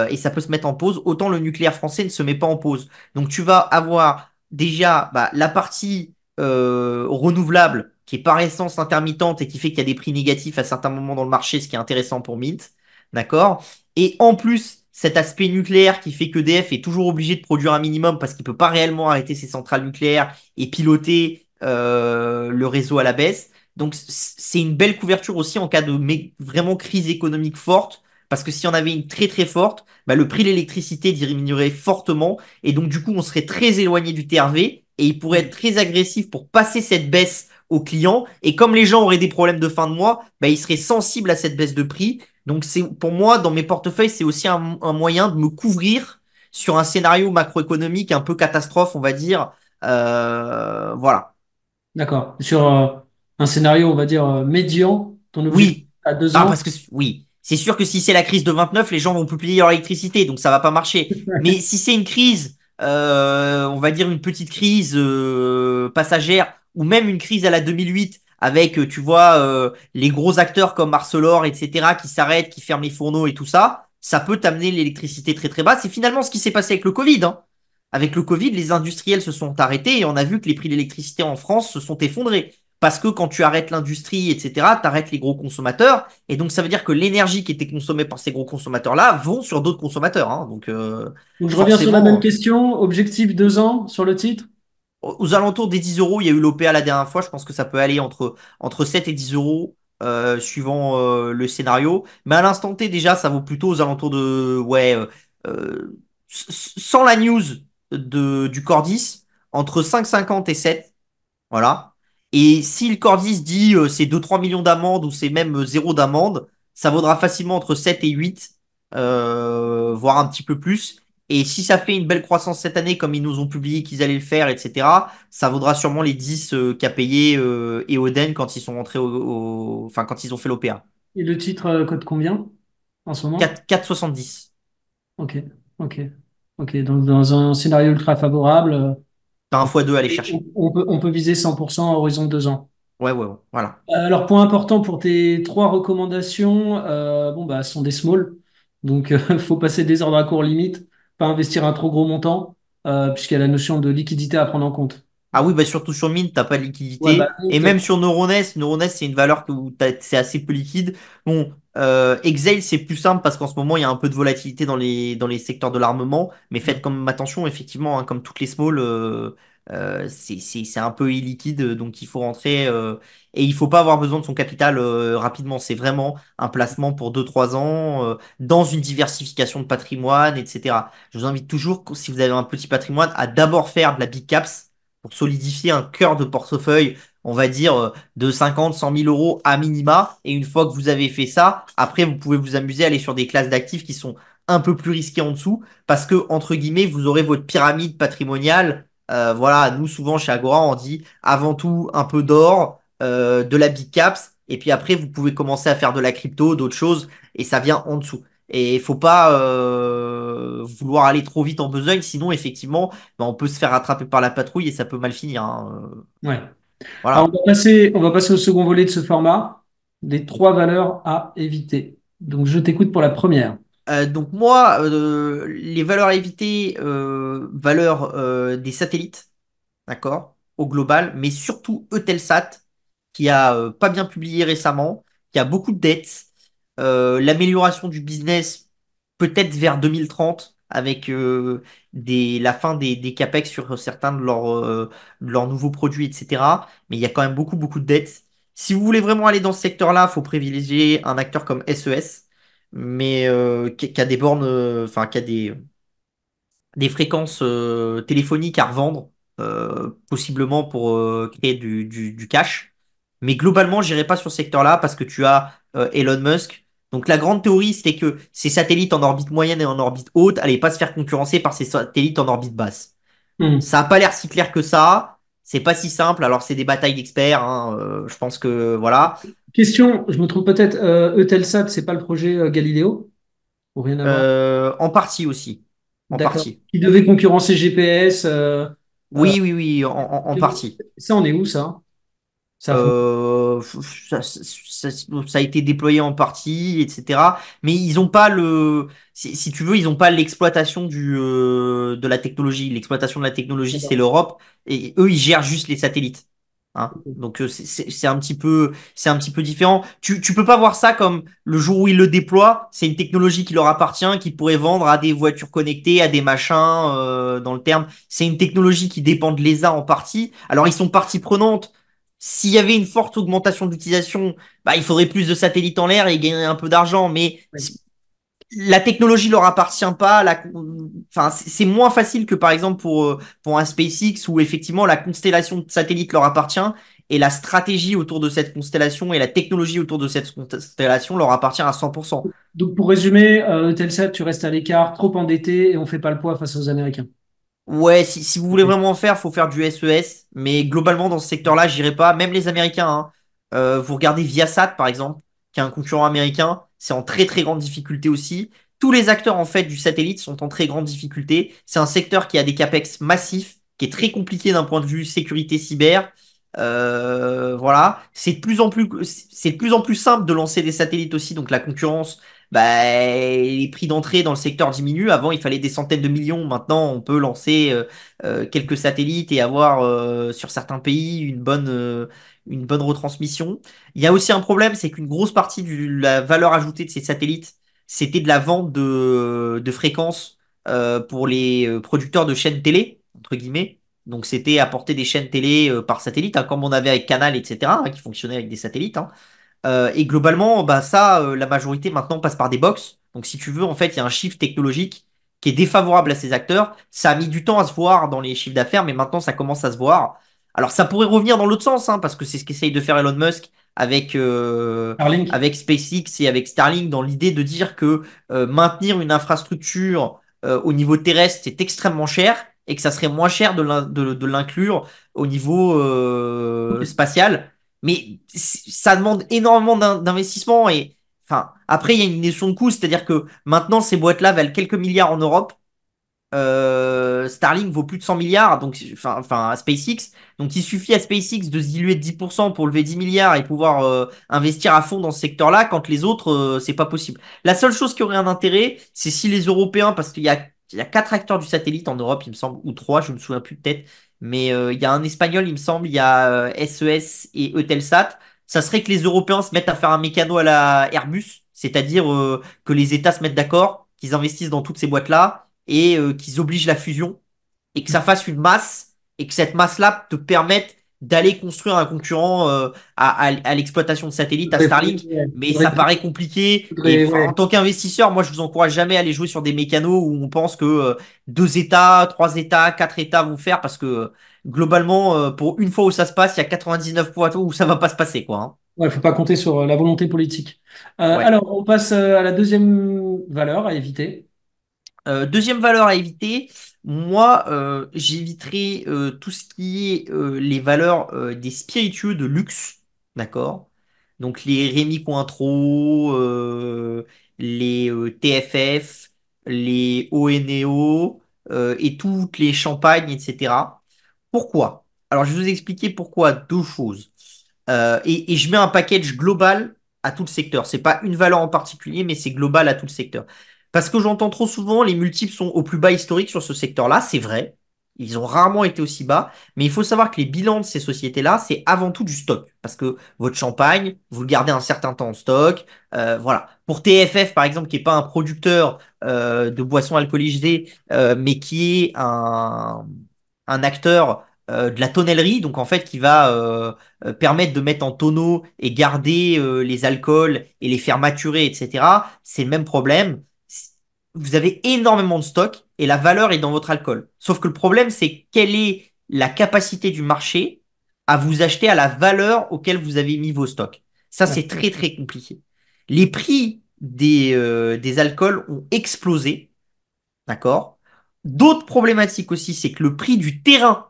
et ça peut se mettre en pause. Autant le nucléaire français ne se met pas en pause. Donc tu vas avoir déjà bah, la partie renouvelable qui est par essence intermittente et qui fait qu'il y a des prix négatifs à certains moments dans le marché, ce qui est intéressant pour Mint, d'accord? Et en plus, cet aspect nucléaire qui fait que qu'EDF est toujours obligé de produire un minimum parce qu'il peut pas réellement arrêter ses centrales nucléaires et piloter le réseau à la baisse. Donc c'est une belle couverture aussi en cas de vraiment crise économique forte, parce que si on avait une très très forte, bah, le prix de l'électricité diminuerait fortement, et donc du coup on serait très éloigné du TRV, et il pourrait être très agressif pour passer cette baisse aux clients, et comme les gens auraient des problèmes de fin de mois, bah, ils seraient sensibles à cette baisse de prix. Donc c'est pour moi, dans mes portefeuilles, c'est aussi un moyen de me couvrir sur un scénario macroéconomique un peu catastrophe, on va dire. Voilà. D'accord. un scénario, on va dire, médian, ton objectif Oui. à deux Ah, ans. parce que oui. C'est sûr que si c'est la crise de 29, les gens vont plus payer leur électricité, donc ça va pas marcher. Mais si c'est une crise, on va dire une petite crise passagère, ou même une crise à la 2008, avec, tu vois, les gros acteurs comme Arcelor, etc., qui s'arrêtent, qui ferment les fourneaux et tout ça, ça peut t'amener l'électricité très très bas. C'est finalement ce qui s'est passé avec le Covid, hein. Avec le Covid, les industriels se sont arrêtés et on a vu que les prix de l'électricité en France se sont effondrés. Parce que quand tu arrêtes l'industrie, etc., tu arrêtes les gros consommateurs. Et donc, ça veut dire que l'énergie qui était consommée par ces gros consommateurs-là vont sur d'autres consommateurs, hein. Donc, Donc, je reviens sur la même forcément, question. Objectif 2 ans sur le titre? aux alentours des 10 euros, il y a eu l'OPA la dernière fois. Je pense que ça peut aller entre 7 et 10 euros, suivant le scénario. Mais à l'instant T, déjà, ça vaut plutôt aux alentours de, ouais, sans la news du Cordis, entre 5,50 et 7. Voilà. Et si le Cordis dit c'est 2-3 millions d'amendes ou c'est même zéro d'amende, ça vaudra facilement entre 7 et 8, voire un petit peu plus. Et si ça fait une belle croissance cette année, comme ils nous ont publié qu'ils allaient le faire, etc., ça vaudra sûrement les 10 qu'a payé Eoden quand ils sont rentrés enfin, quand ils ont fait l'OPA. Et le titre cote combien en ce moment? 4,70. Ok, ok, ok. Donc, dans un scénario ultra favorable, T'as un on, x2 à aller chercher. on peut viser 100% à horizon de 2 ans. Ouais, ouais, ouais. Voilà. Alors, point important pour tes trois recommandations, bon, bah, ce sont des small. Donc, faut passer des ordres à court limite, pas investir un trop gros montant, puisqu'il y a la notion de liquidité à prendre en compte. Ah oui, bah surtout sur Mint, t'as pas de Ouais, bah, liquidité. Et même sur Neuronest, c'est une valeur où c'est assez peu liquide. Bon, Exale, c'est plus simple parce qu'en ce moment, il y a un peu de volatilité dans les secteurs de l'armement. Mais faites comme attention, effectivement, hein, comme toutes les small, c'est un peu illiquide, donc il faut rentrer. Et il faut pas avoir besoin de son capital rapidement. C'est vraiment un placement pour 2-3 ans, dans une diversification de patrimoine, etc. Je vous invite toujours, si vous avez un petit patrimoine, à d'abord faire de la big caps pour solidifier un cœur de portefeuille, on va dire, de 50, 100 000 euros à minima. Et une fois que vous avez fait ça, après, vous pouvez vous amuser à aller sur des classes d'actifs qui sont un peu plus risquées en dessous, parce que, entre guillemets, vous aurez votre pyramide patrimoniale. Voilà, nous, souvent, chez Agora, on dit avant tout un peu d'or, de la big caps, et puis après, vous pouvez commencer à faire de la crypto, d'autres choses, et ça vient en dessous. Et il faut pas vouloir aller trop vite en besogne, sinon effectivement, bah, on peut se faire rattraper par la patrouille et ça peut mal finir, hein. ouais. Alors, Voilà. on va passer au second volet de ce format, des trois valeurs à éviter. Donc, je t'écoute pour la première. Donc moi, les valeurs à éviter, valeurs des satellites, d'accord, au global, mais surtout Eutelsat, qui a pas bien publié récemment, qui a beaucoup de dettes, l'amélioration du business peut-être vers 2030 avec la fin des capex sur certains de leurs nouveaux produits, etc. Mais il y a quand même beaucoup, beaucoup de dettes. Si vous voulez vraiment aller dans ce secteur-là, il faut privilégier un acteur comme SES, mais qui a des bornes, enfin, qui a des fréquences téléphoniques à revendre, possiblement pour créer du cash. Mais globalement, j'irai pas sur ce secteur-là parce que tu as Elon Musk. Donc la grande théorie, c'était que ces satellites en orbite moyenne et en orbite haute allaient pas se faire concurrencer par ces satellites en orbite basse. Hmm. Ça a pas l'air si clair que ça. C'est pas si simple. Alors c'est des batailles d'experts, hein. Je pense que voilà. Question, je me trompe peut-être, Eutelsat, c'est pas le projet Galileo? Ou rien à voir? En partie aussi. En D'accord. partie. Qui devait concurrencer GPS. Euh, Oui, oui, oui, en partie. ça, on est où ça? Ça a fonctionné. Ça a été déployé en partie, etc. Mais ils n'ont pas si tu veux, ils n'ont pas l'exploitation de la technologie. L'exploitation de la technologie, c'est l'Europe, et eux, ils gèrent juste les satellites, hein. Donc c'est un petit peu différent. Tu peux pas voir ça comme le jour où ils le déploient, c'est une technologie qui leur appartient, qu'ils pourraient vendre à des voitures connectées, à des machins, dans le terme. C'est une technologie qui dépend de l'ESA en partie. Alors ils sont partie prenante. S'il y avait une forte augmentation d'utilisation, bah, il faudrait plus de satellites en l'air et gagner un peu d'argent. Mais la technologie leur appartient pas. Enfin, c'est moins facile que par exemple pour un SpaceX où effectivement la constellation de satellites leur appartient et la stratégie autour de cette constellation et la technologie autour de cette constellation leur appartient à 100%. Donc, pour résumer, Eutelsat, tu restes à l'écart, trop endetté et on fait pas le poids face aux Américains. Ouais, si vous voulez Ok. vraiment en faire, faut faire du SES. Mais globalement, dans ce secteur-là, j'irai pas. Même les Américains, hein. Vous regardez Viasat, par exemple, qui est un concurrent américain, c'est en très très grande difficulté aussi. Tous les acteurs en fait du satellite sont en très grande difficulté. C'est un secteur qui a des capex massifs, qui est très compliqué d'un point de vue sécurité cyber. Voilà, c'est de plus en plus simple de lancer des satellites aussi, donc la concurrence, bah, les prix d'entrée dans le secteur diminuent. Avant, il fallait des centaines de millions. Maintenant, on peut lancer quelques satellites et avoir sur certains pays une bonne retransmission. Il y a aussi un problème, c'est qu'une grosse partie de la valeur ajoutée de ces satellites, c'était de la vente de fréquences pour les producteurs de chaînes télé, entre guillemets. Donc c'était apporter des chaînes télé par satellite, hein, comme on avait avec Canal, etc., hein, qui fonctionnaient avec des satellites. Hein. Et globalement, bah ça, la majorité maintenant passe par des box. Donc si tu veux, en fait, il y a un shift technologique qui est défavorable à ces acteurs. Ça a mis du temps à se voir dans les chiffres d'affaires, mais maintenant ça commence à se voir. Alors ça pourrait revenir dans l'autre sens, hein, parce que c'est ce qu'essaye de faire Elon Musk avec, Starlink. avec SpaceX et avec Starlink, dans l'idée de dire que maintenir une infrastructure au niveau terrestre, c'est extrêmement cher et que ça serait moins cher de l'inclure au niveau spatial. Mais ça demande énormément d'investissement et enfin après il y a une notion de coût, c'est-à-dire que maintenant ces boîtes-là valent quelques milliards en Europe. Starlink vaut plus de 100 milliards, donc enfin à SpaceX. Donc il suffit à SpaceX de se diluer de 10% pour lever 10 milliards et pouvoir investir à fond dans ce secteur-là, quand les autres c'est pas possible. La seule chose qui aurait un intérêt, c'est si les Européens, parce qu'il y a quatre acteurs du satellite en Europe, il me semble, ou trois, je me souviens plus peut-être, mais il y a un espagnol, il me semble, il y a SES et Eutelsat. Ça serait que les Européens se mettent à faire un mécano à la Airbus, c'est-à-dire que les États se mettent d'accord, qu'ils investissent dans toutes ces boîtes-là et qu'ils obligent la fusion et que ça fasse une masse et que cette masse-là te permette d'aller construire un concurrent à l'exploitation de satellites, à Starlink. Mais ça paraît compliqué. Et en Ouais. tant qu'investisseur, moi, je vous encourage jamais à aller jouer sur des mécanos où on pense que deux États, trois États, quatre États vont faire parce que globalement, pour une fois où ça se passe, il y a 99 fois où ça va pas se passer, quoi. Hein. Ouais, faut pas compter sur la volonté politique. Ouais. Alors, on passe à la deuxième valeur à éviter. Deuxième valeur à éviter, moi j'éviterai tout ce qui est les valeurs des spiritueux de luxe, d'accord? Donc les Rémy Cointreau, les TFF, les Oeneo et toutes les champagnes, etc. Pourquoi? Alors je vais vous expliquer pourquoi deux choses. Et je mets un package global à tout le secteur. C'est pas une valeur en particulier, mais c'est global à tout le secteur. Parce que j'entends trop souvent, les multiples sont au plus bas historique sur ce secteur-là, c'est vrai. Ils ont rarement été aussi bas, mais il faut savoir que les bilans de ces sociétés-là, c'est avant tout du stock. Parce que votre champagne, vous le gardez un certain temps en stock. Voilà. Pour TFF, par exemple, qui n'est pas un producteur de boissons alcoolisées, mais qui est un acteur de la tonnellerie, donc en fait qui va permettre de mettre en tonneau et garder les alcools et les faire maturer, etc. C'est le même problème. Vous avez énormément de stock et la valeur est dans votre alcool. Sauf que le problème, c'est quelle est la capacité du marché à vous acheter à la valeur auquel vous avez mis vos stocks. Ça, Ouais. c'est très très compliqué. Les prix des alcools ont explosé, d'accord? D'autres problématiques aussi, c'est que le prix du terrain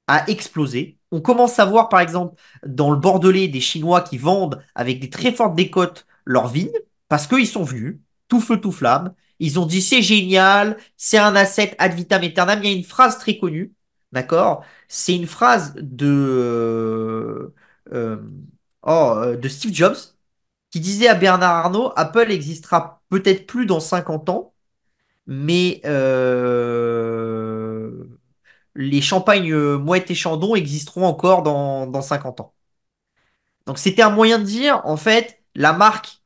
a explosé. On commence à voir, par exemple, dans le Bordelais, des Chinois qui vendent avec des très fortes décotes leurs vignes parce qu'ils sont venus, tout feu, tout flamme. Ils ont dit c'est génial, c'est un asset ad vitam aeternam. Il y a une phrase très connue, d'accord? C'est une phrase euh, de Steve Jobs qui disait à Bernard Arnault, Apple existera peut-être plus dans 50 ans, mais les champagnes Moët et Chandon existeront encore dans 50 ans. Donc c'était un moyen de dire, en fait, la marque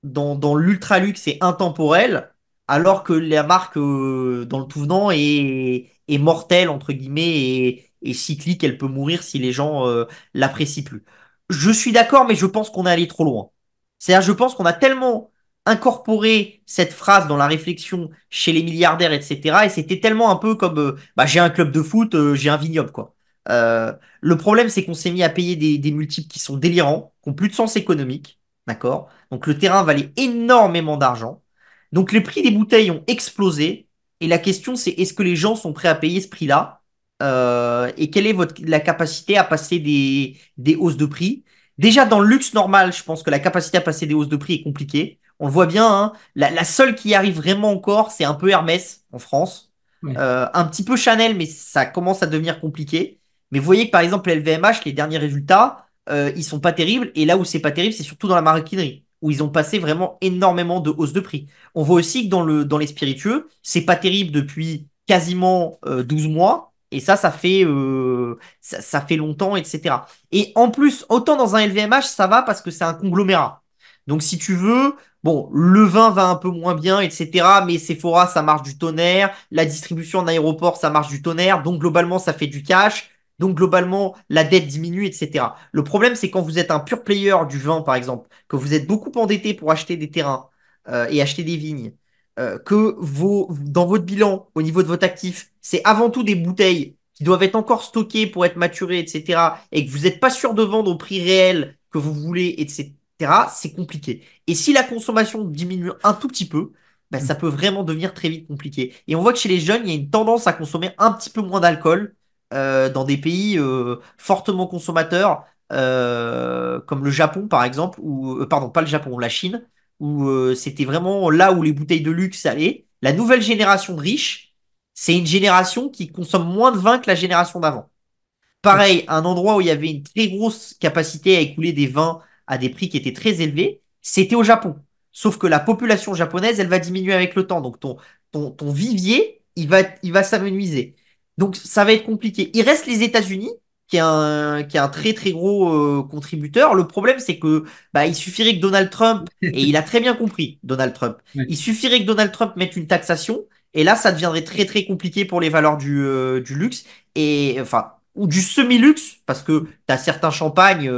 dans l'ultra luxe est intemporelle, alors que la marque dans le tout venant est mortelle, entre guillemets, et cyclique, elle peut mourir si les gens l'apprécient plus. Je suis d'accord, mais je pense qu'on est allé trop loin. C'est-à-dire, je pense qu'on a tellement incorporé cette phrase dans la réflexion chez les milliardaires, etc. Et c'était tellement un peu comme bah, j'ai un club de foot, j'ai un vignoble, quoi. Le problème, c'est qu'on s'est mis à payer des multiples qui sont délirants, qui ont plus de sens économique, d'accord? Donc le terrain valait énormément d'argent. Donc les prix des bouteilles ont explosé. Et la question, c'est est-ce que les gens sont prêts à payer ce prix-là? Et quelle est la capacité à passer des hausses de prix? Déjà, dans le luxe normal, je pense que la capacité à passer des hausses de prix est compliquée. On le voit bien, hein. La seule qui y arrive vraiment encore, c'est un peu Hermès en France. Oui. Un petit peu Chanel, mais ça commence à devenir compliqué. Mais vous voyez que par exemple, LVMH, les derniers résultats, ils sont pas terribles. Et là où c'est pas terrible, c'est surtout dans la maroquinerie, où ils ont passé vraiment énormément de hausses de prix. On voit aussi que dans les spiritueux, c'est pas terrible depuis quasiment 12 mois. Et ça fait longtemps, etc. Et en plus, autant dans un LVMH, ça va parce que c'est un conglomérat. Donc si tu veux, bon, le vin va un peu moins bien, etc. Mais Sephora, ça marche du tonnerre. La distribution en aéroport, ça marche du tonnerre. Donc globalement, ça fait du cash. Donc globalement, la dette diminue, etc. Le problème, c'est quand vous êtes un pur player du vin, par exemple, que vous êtes beaucoup endetté pour acheter des terrains et acheter des vignes, dans votre bilan, au niveau de votre actif, c'est avant tout des bouteilles qui doivent être encore stockées pour être maturées, etc., et que vous n'êtes pas sûr de vendre au prix réel que vous voulez, etc., c'est compliqué. Et si la consommation diminue un tout petit peu, bah, ça peut vraiment devenir très vite compliqué. Et on voit que chez les jeunes, il y a une tendance à consommer un petit peu moins d'alcool dans des pays fortement consommateurs, comme le Japon, par exemple, ou, pardon, pas le Japon, la Chine, où c'était vraiment là où les bouteilles de luxe allaient. La nouvelle génération de riches, c'est une génération qui consomme moins de vin que la génération d'avant. Pareil, un endroit où il y avait une très grosse capacité à écouler des vins à des prix qui étaient très élevés, c'était au Japon. Sauf que la population japonaise, elle va diminuer avec le temps. Donc ton vivier, il va s'amenuiser. Donc ça va être compliqué. Il reste les États-Unis, qui est un très très gros contributeur. Le problème, c'est que bah, il suffirait que Donald Trump, et il a très bien compris, Donald Trump, il Oui. suffirait que Donald Trump mette une taxation, et là, ça deviendrait très très compliqué pour les valeurs du luxe et enfin ou du semi-luxe parce que tu as certains champagnes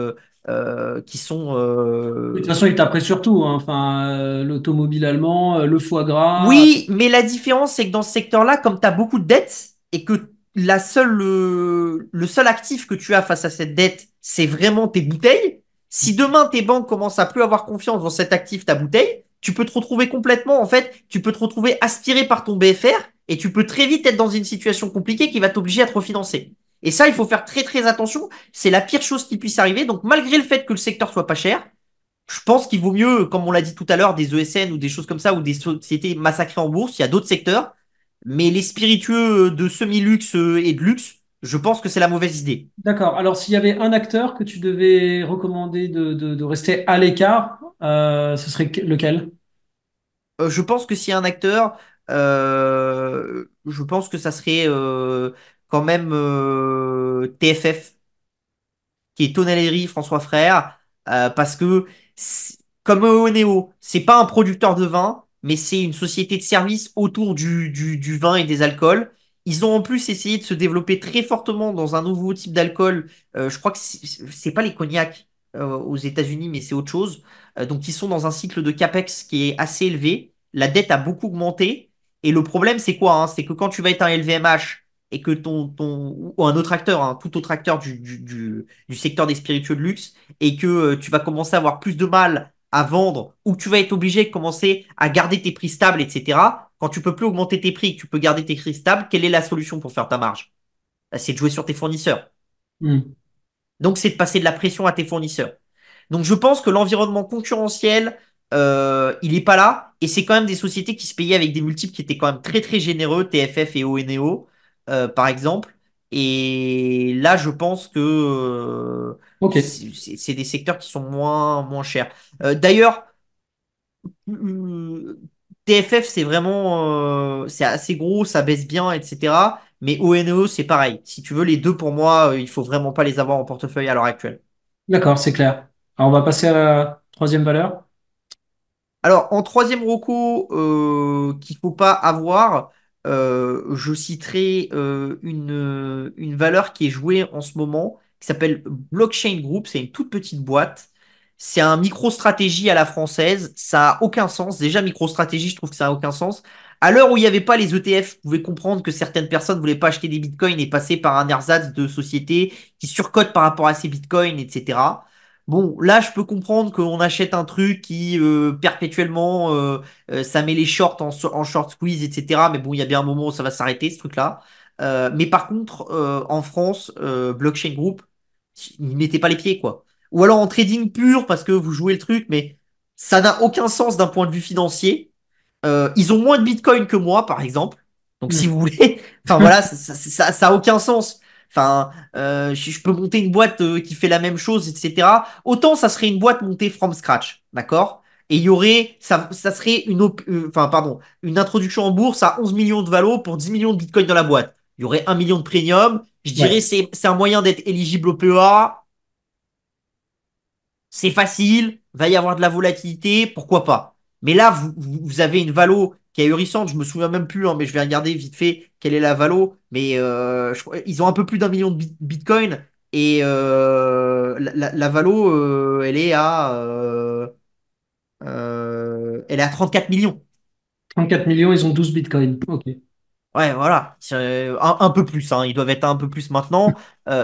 qui sont De toute façon, il taperait sur tout, hein. Enfin, l'automobile allemand, le foie gras. oui, mais la différence c'est que dans ce secteur-là, comme tu as beaucoup de dettes et que le seul actif que tu as face à cette dette, c'est vraiment tes bouteilles. Si demain tes banques commencent à plus avoir confiance dans cet actif, ta bouteille, tu peux te retrouver complètement, en fait, tu peux te retrouver aspiré par ton BFR et tu peux très vite être dans une situation compliquée qui va t'obliger à te refinancer. Et ça, il faut faire très très attention. C'est la pire chose qui puisse arriver. Donc, malgré le fait que le secteur soit pas cher, je pense qu'il vaut mieux, comme on l'a dit tout à l'heure, des ESN ou des choses comme ça, ou des sociétés massacrées en bourse. Il y a d'autres secteurs. Mais les spiritueux de semi-luxe et de luxe, je pense que c'est la mauvaise idée. D'accord. Alors, s'il y avait un acteur que tu devais recommander de rester à l'écart, ce serait lequel? Je pense que s'il y a un acteur, je pense que ça serait quand même TFF, qui est Tonellerie François Frère, parce que comme Oeneo, c'est pas un producteur de vin, mais c'est une société de services autour du vin et des alcools. Ils ont en plus essayé de se développer très fortement dans un nouveau type d'alcool. Je crois que c'est pas les cognacs aux États-Unis, mais c'est autre chose. Donc ils sont dans un cycle de capex qui est assez élevé. La dette a beaucoup augmenté. Et le problème, c'est quoi, hein? C'est que quand tu vas être un LVMH et que ou un autre acteur, hein, tout autre acteur du secteur des spiritueux de luxe, et que tu vas commencer à avoir plus de mal à vendre, ou que tu vas être obligé de commencer à garder tes prix stables, etc. Quand tu peux plus augmenter tes prix, que tu peux garder tes prix stables, quelle est la solution pour faire ta marge? Bah, c'est de jouer sur tes fournisseurs. Hmm. Donc, c'est de passer de la pression à tes fournisseurs. Donc, je pense que l'environnement concurrentiel, il n'est pas là. Et c'est quand même des sociétés qui se payaient avec des multiples qui étaient quand même très, très généreux, TFF et Oeneo, par exemple. Et là, je pense que Ok. c'est des secteurs qui sont moins chers. D'ailleurs, TFF, c'est vraiment, c'est assez gros, ça baisse bien, etc. Mais Oeneo, c'est pareil. Si tu veux, les deux, pour moi, il faut vraiment pas les avoir en portefeuille à l'heure actuelle. D'accord, c'est clair. Alors, on va passer à la troisième valeur. Alors, en troisième reco qu'il faut pas avoir, je citerai une valeur qui est jouée en ce moment, qui s'appelle Blockchain Group. C'est une toute petite boîte. C'est un micro-stratégie à la française. Ça a aucun sens. Déjà, micro-stratégie, je trouve que ça a aucun sens. À l'heure où il n'y avait pas les ETF, vous pouvez comprendre que certaines personnes ne voulaient pas acheter des bitcoins et passer par un ersatz de société qui surcote par rapport à ces bitcoins, etc. Bon, là, je peux comprendre qu'on achète un truc qui perpétuellement ça met les shorts en short squeeze, etc. Mais bon, il y a bien un moment où ça va s'arrêter, ce truc-là. Mais par contre, en France, Blockchain Group, ils ne mettaient pas les pieds, quoi. ou alors en trading pur parce que vous jouez le truc, mais ça n'a aucun sens d'un point de vue financier. Ils ont moins de Bitcoin que moi, par exemple. Donc, si Hmm. vous voulez, enfin voilà, ça a aucun sens. Enfin, je peux monter une boîte qui fait la même chose, etc. Autant ça serait une boîte montée from scratch, d'accord? Et il y aurait, ça serait enfin, pardon, une introduction en bourse à 11 millions de valo pour 10 millions de Bitcoin dans la boîte. Il y aurait 1 million de premium. Je dirais Ouais. c'est un moyen d'être éligible au PEA. C'est facile, va y avoir de la volatilité, pourquoi pas. Mais là, vous avez une valo qui est ahurissante, je me souviens même plus, hein, mais je vais regarder vite fait quelle est la valo. Mais ils ont un peu plus d'1 million de Bitcoin et la valo, elle est à 34 millions. 34 millions, ils ont 12 bitcoins. Ok. Ouais, voilà. C'est, un peu plus, hein. Ils doivent être un peu plus maintenant.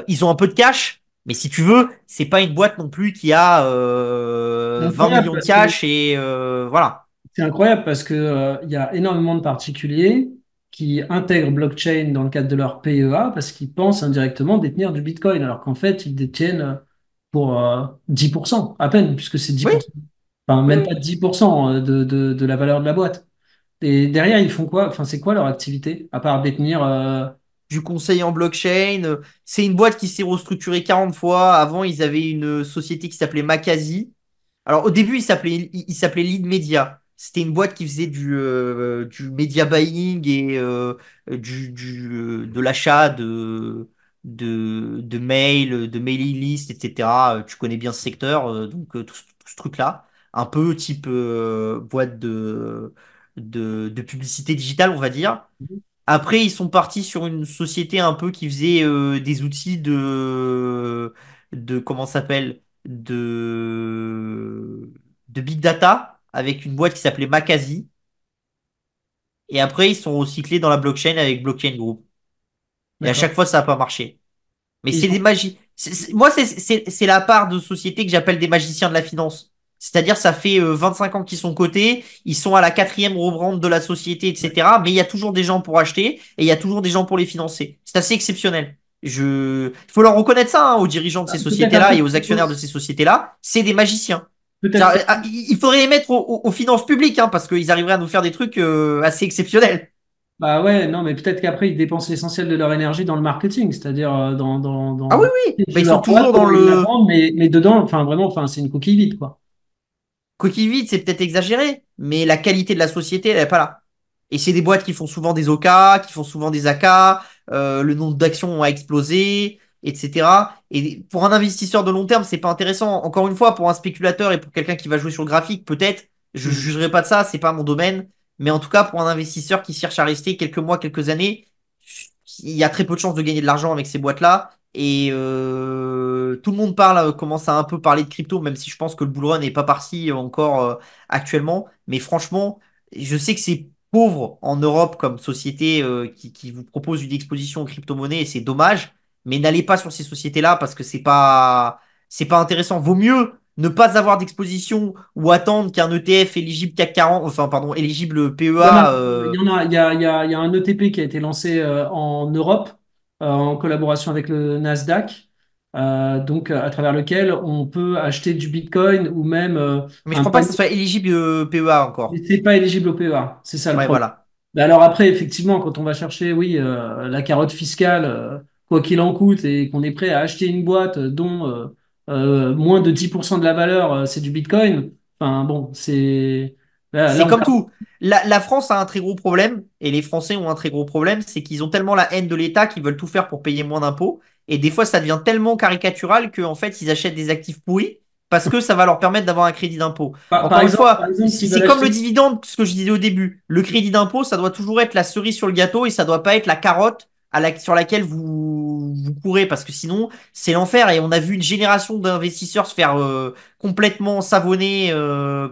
Ils ont un peu de cash, mais si tu veux, c'est pas une boîte non plus qui a C'est 20 incroyable millions de parce que cash et voilà. c'est incroyable parce que, il y a énormément de particuliers qui intègrent blockchain dans le cadre de leur PEA parce qu'ils pensent indirectement détenir du Bitcoin, alors qu'en fait, ils détiennent pour 10% à peine, puisque c'est Oui, 10%. Enfin, oui, même oui. pas 10% de la valeur de la boîte. Et derrière, ils font quoi? Enfin, c'est quoi leur activité, à part détenir Du conseil en blockchain. C'est une boîte qui s'est restructurée 40 fois. Avant, ils avaient une société qui s'appelait Makazi. Alors, au début, il s'appelait Lead Media. C'était une boîte qui faisait du media buying et de l'achat de mails, de mailing list, etc. Tu connais bien ce secteur, donc tout ce truc-là. Un peu type boîte de publicité digitale, on va dire. Après, ils sont partis sur une société un peu qui faisait des outils de comment ça s'appelle, de big data avec une boîte qui s'appelait Makazi. Et après, ils sont recyclés dans la blockchain avec Blockchain Group. Et à d'accord. chaque fois, ça n'a pas marché. Mais Ils c'est des sont magies. Moi, c'est la part de société que j'appelle des magiciens de la finance. C'est-à-dire, ça fait 25 ans qu'ils sont cotés, ils sont à la quatrième rebrand de la société, etc. Mais il y a toujours des gens pour acheter et il y a toujours des gens pour les financer. C'est assez exceptionnel. Il faut leur reconnaître ça, hein, aux dirigeants de ces peut-être sociétés-là après, et aux actionnaires de ces sociétés-là. C'est des magiciens. peut-être Il faudrait les mettre aux finances publiques, hein, parce qu'ils arriveraient à nous faire des trucs assez exceptionnels. bah ouais, non, mais peut-être qu'après, ils dépensent l'essentiel de leur énergie dans le marketing, c'est-à-dire Ah oui, dans oui. Bah, ils sont leur boîte, toujours dans comment ils la le, vendent, mais dedans, enfin, vraiment, enfin, c'est une coquille vide, quoi. coquille vide, c'est peut-être exagéré, mais la qualité de la société, elle n'est pas là. Et c'est des boîtes qui font souvent des OK, qui font souvent des AK, le nombre d'actions a explosé, etc. Et pour un investisseur de long terme, c'est pas intéressant. Encore une fois, pour un spéculateur et pour quelqu'un qui va jouer sur le graphique, peut-être, je ne Hmm. jugerai pas de ça, c'est pas mon domaine. Mais en tout cas, pour un investisseur qui cherche à rester quelques mois, quelques années, il y a très peu de chances de gagner de l'argent avec ces boîtes-là. Et tout le monde parle, commence à un peu parler de crypto, même si je pense que le bull run n'est pas parti encore actuellement. Mais franchement, je sais que c'est pauvre en Europe comme société qui vous propose une exposition aux crypto-monnaies et c'est dommage. Mais n'allez pas sur ces sociétés-là parce que c'est pas intéressant. Vaut mieux ne pas avoir d'exposition ou attendre qu'un ETF éligible CAC 40, enfin pardon, éligible Il y en a, PEA. il y en a, il y a un ETP qui a été lancé en Europe en collaboration avec le Nasdaq, donc à travers lequel on peut acheter du Bitcoin ou même Mais je un crois pas que panier. ça soit éligible PEA Mais encore. c'est pas éligible au PEA, c'est ça le Ouais, problème. voilà. Mais alors après, effectivement, quand on va chercher, oui, la carotte fiscale, quoi qu'il en coûte, et qu'on est prêt à acheter une boîte dont moins de 10% de la valeur, c'est du Bitcoin, enfin bon, c'est... Là, C'est on comme perd. tout. La France a un très gros problème, et les Français ont un très gros problème, c'est qu'ils ont tellement la haine de l'État qu'ils veulent tout faire pour payer moins d'impôts. Et des fois, ça devient tellement caricatural qu'en fait, ils achètent des actifs pourris parce que ça va leur permettre d'avoir un crédit d'impôt. Encore une Par fois, exemple, s'ils veulent c'est comme le acheter... dividende, ce que je disais au début. Le crédit d'impôt, ça doit toujours être la cerise sur le gâteau et ça doit pas être la carotte sur laquelle vous courez parce que sinon, c'est l'enfer. Et on a vu une génération d'investisseurs se faire complètement savonner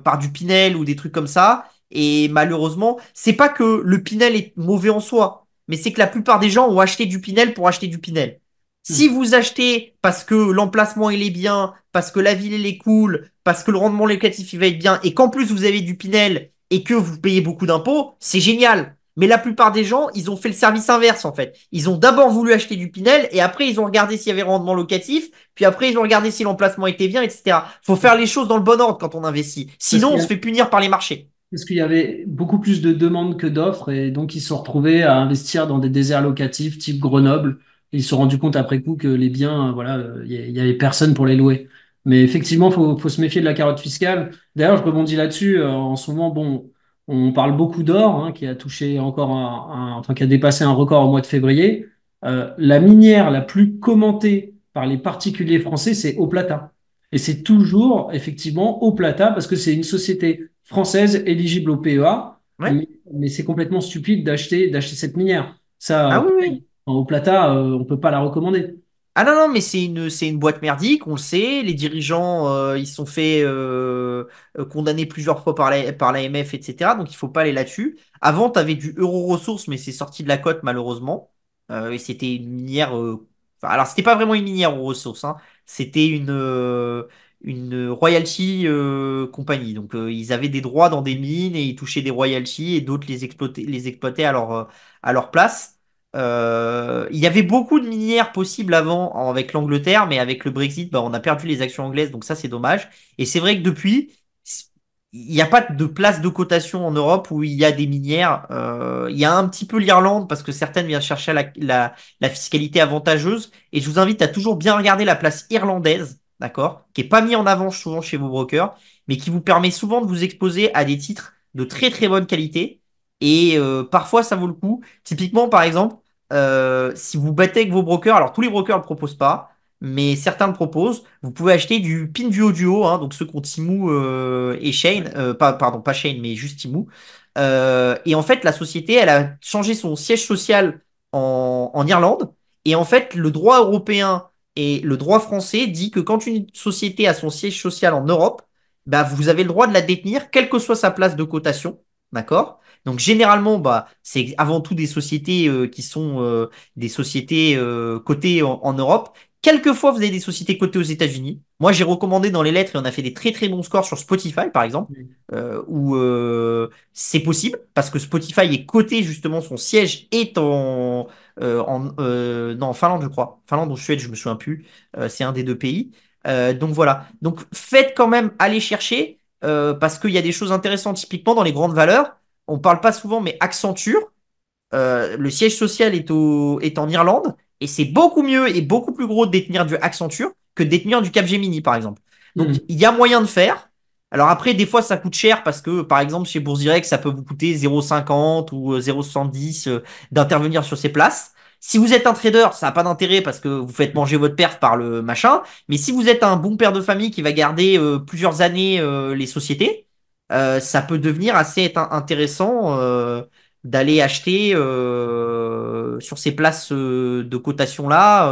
par du Pinel ou des trucs comme ça. Et malheureusement, c'est pas que le Pinel est mauvais en soi, mais c'est que la plupart des gens ont acheté du Pinel pour acheter du Pinel. Si Hmm. vous achetez parce que l'emplacement il est bien, parce que la ville elle est cool, parce que le rendement locatif il va être bien, et qu'en plus vous avez du Pinel et que vous payez beaucoup d'impôts, c'est génial. Mais la plupart des gens, ils ont fait le service inverse en fait. Ils ont d'abord voulu acheter du Pinel et après ils ont regardé s'il y avait rendement locatif, puis après ils ont regardé si l'emplacement était bien, etc. Faut faire les choses dans le bon ordre quand on investit. Parce Sinon, qu'il on y se a- fait punir par les marchés. parce qu'il y avait beaucoup plus de demandes que d'offres et donc ils se sont retrouvés à investir dans des déserts locatifs type Grenoble. Et ils se sont rendus compte après coup que les biens, voilà, il y avait personne pour les louer. Mais effectivement, faut se méfier de la carotte fiscale. D'ailleurs, je rebondis là-dessus. En ce moment, bon, on parle beaucoup d'or, hein, qui a touché encore enfin, qui a dépassé un record au mois de février. La minière la plus commentée par les particuliers français, c'est Oplata. Et c'est toujours effectivement Oplata parce que c'est une société française éligible au PEA, Ouais. mais c'est complètement stupide d'acheter cette minière. Ça, Ah oui, pareil, oui. au Plata, on peut pas la recommander. Ah non, non, mais c'est une boîte merdique, on le sait. Les dirigeants, ils se sont fait condamner plusieurs fois par l'AMF, etc. Donc il faut pas aller là-dessus. Avant, tu avais du Euro Ressources, mais c'est sorti de la cote malheureusement. Et c'était une minière. Enfin, alors, c'était pas vraiment une minière Euro Ressources, hein. C'était une royalty compagnie. Donc ils avaient des droits dans des mines et ils touchaient des royalties et d'autres les exploitaient à leur place. Il y avait beaucoup de minières possibles avant avec l'Angleterre, mais avec le Brexit, bah, on a perdu les actions anglaises, donc ça c'est dommage. Et c'est vrai que depuis, il n'y a pas de place de cotation en Europe où il y a des minières. Il y a un petit peu l'Irlande parce que certaines viennent chercher la fiscalité avantageuse. Et je vous invite à toujours bien regarder la place irlandaise, d'accord, qui est pas mis en avant souvent chez vos brokers, mais qui vous permet souvent de vous exposer à des titres de très très bonne qualité. Et parfois ça vaut le coup. Typiquement, par exemple, si vous battez avec vos brokers, alors tous les brokers ne le proposent pas, mais certains le proposent. Vous pouvez acheter du PinDuo Duo, hein, donc ceux qui ont Temu et Shane, pardon, pas Shane, mais juste Temu. Et en fait, la société, elle a changé son siège social en Irlande. Et en fait, le droit européen et le droit français dit que quand une société a son siège social en Europe, bah, vous avez le droit de la détenir, quelle que soit sa place de cotation. D'accord? Donc généralement, bah, c'est avant tout des sociétés qui sont des sociétés cotées en Europe. Quelquefois, vous avez des sociétés cotées aux États-Unis. Moi, j'ai recommandé dans les lettres et on a fait des très très bons scores sur Spotify, par exemple, où c'est possible parce que Spotify est coté justement, son siège est non, en Finlande, je crois. Finlande ou Suède, je me souviens plus. C'est un des deux pays. Donc voilà. Donc faites quand même aller chercher parce qu'il y a des choses intéressantes. Typiquement dans les grandes valeurs, on parle pas souvent, mais Accenture. Le siège social est en Irlande et c'est beaucoup mieux et beaucoup plus gros de détenir du Accenture que de détenir du Capgemini, par exemple. Donc, Hmm. il y a moyen de faire. Alors après, des fois, ça coûte cher parce que, par exemple, chez Bourse Direct, ça peut vous coûter 0,50 ou 0,70 d'intervenir sur ces places. Si vous êtes un trader, ça n'a pas d'intérêt parce que vous faites manger votre perf par le machin. Mais si vous êtes un bon père de famille qui va garder plusieurs années les sociétés, ça peut devenir assez intéressant. D'aller acheter sur ces places de cotation-là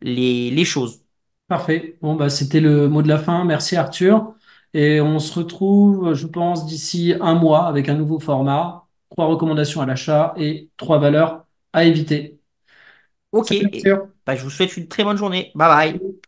les choses. Parfait. Bon, bah, c'était le mot de la fin. Merci Arthur. Et on se retrouve, je pense, d'ici un mois avec un nouveau format, trois recommandations à l'achat et trois valeurs à éviter. Ok, Salut Arthur. bah, je vous souhaite une très bonne journée. Bye bye.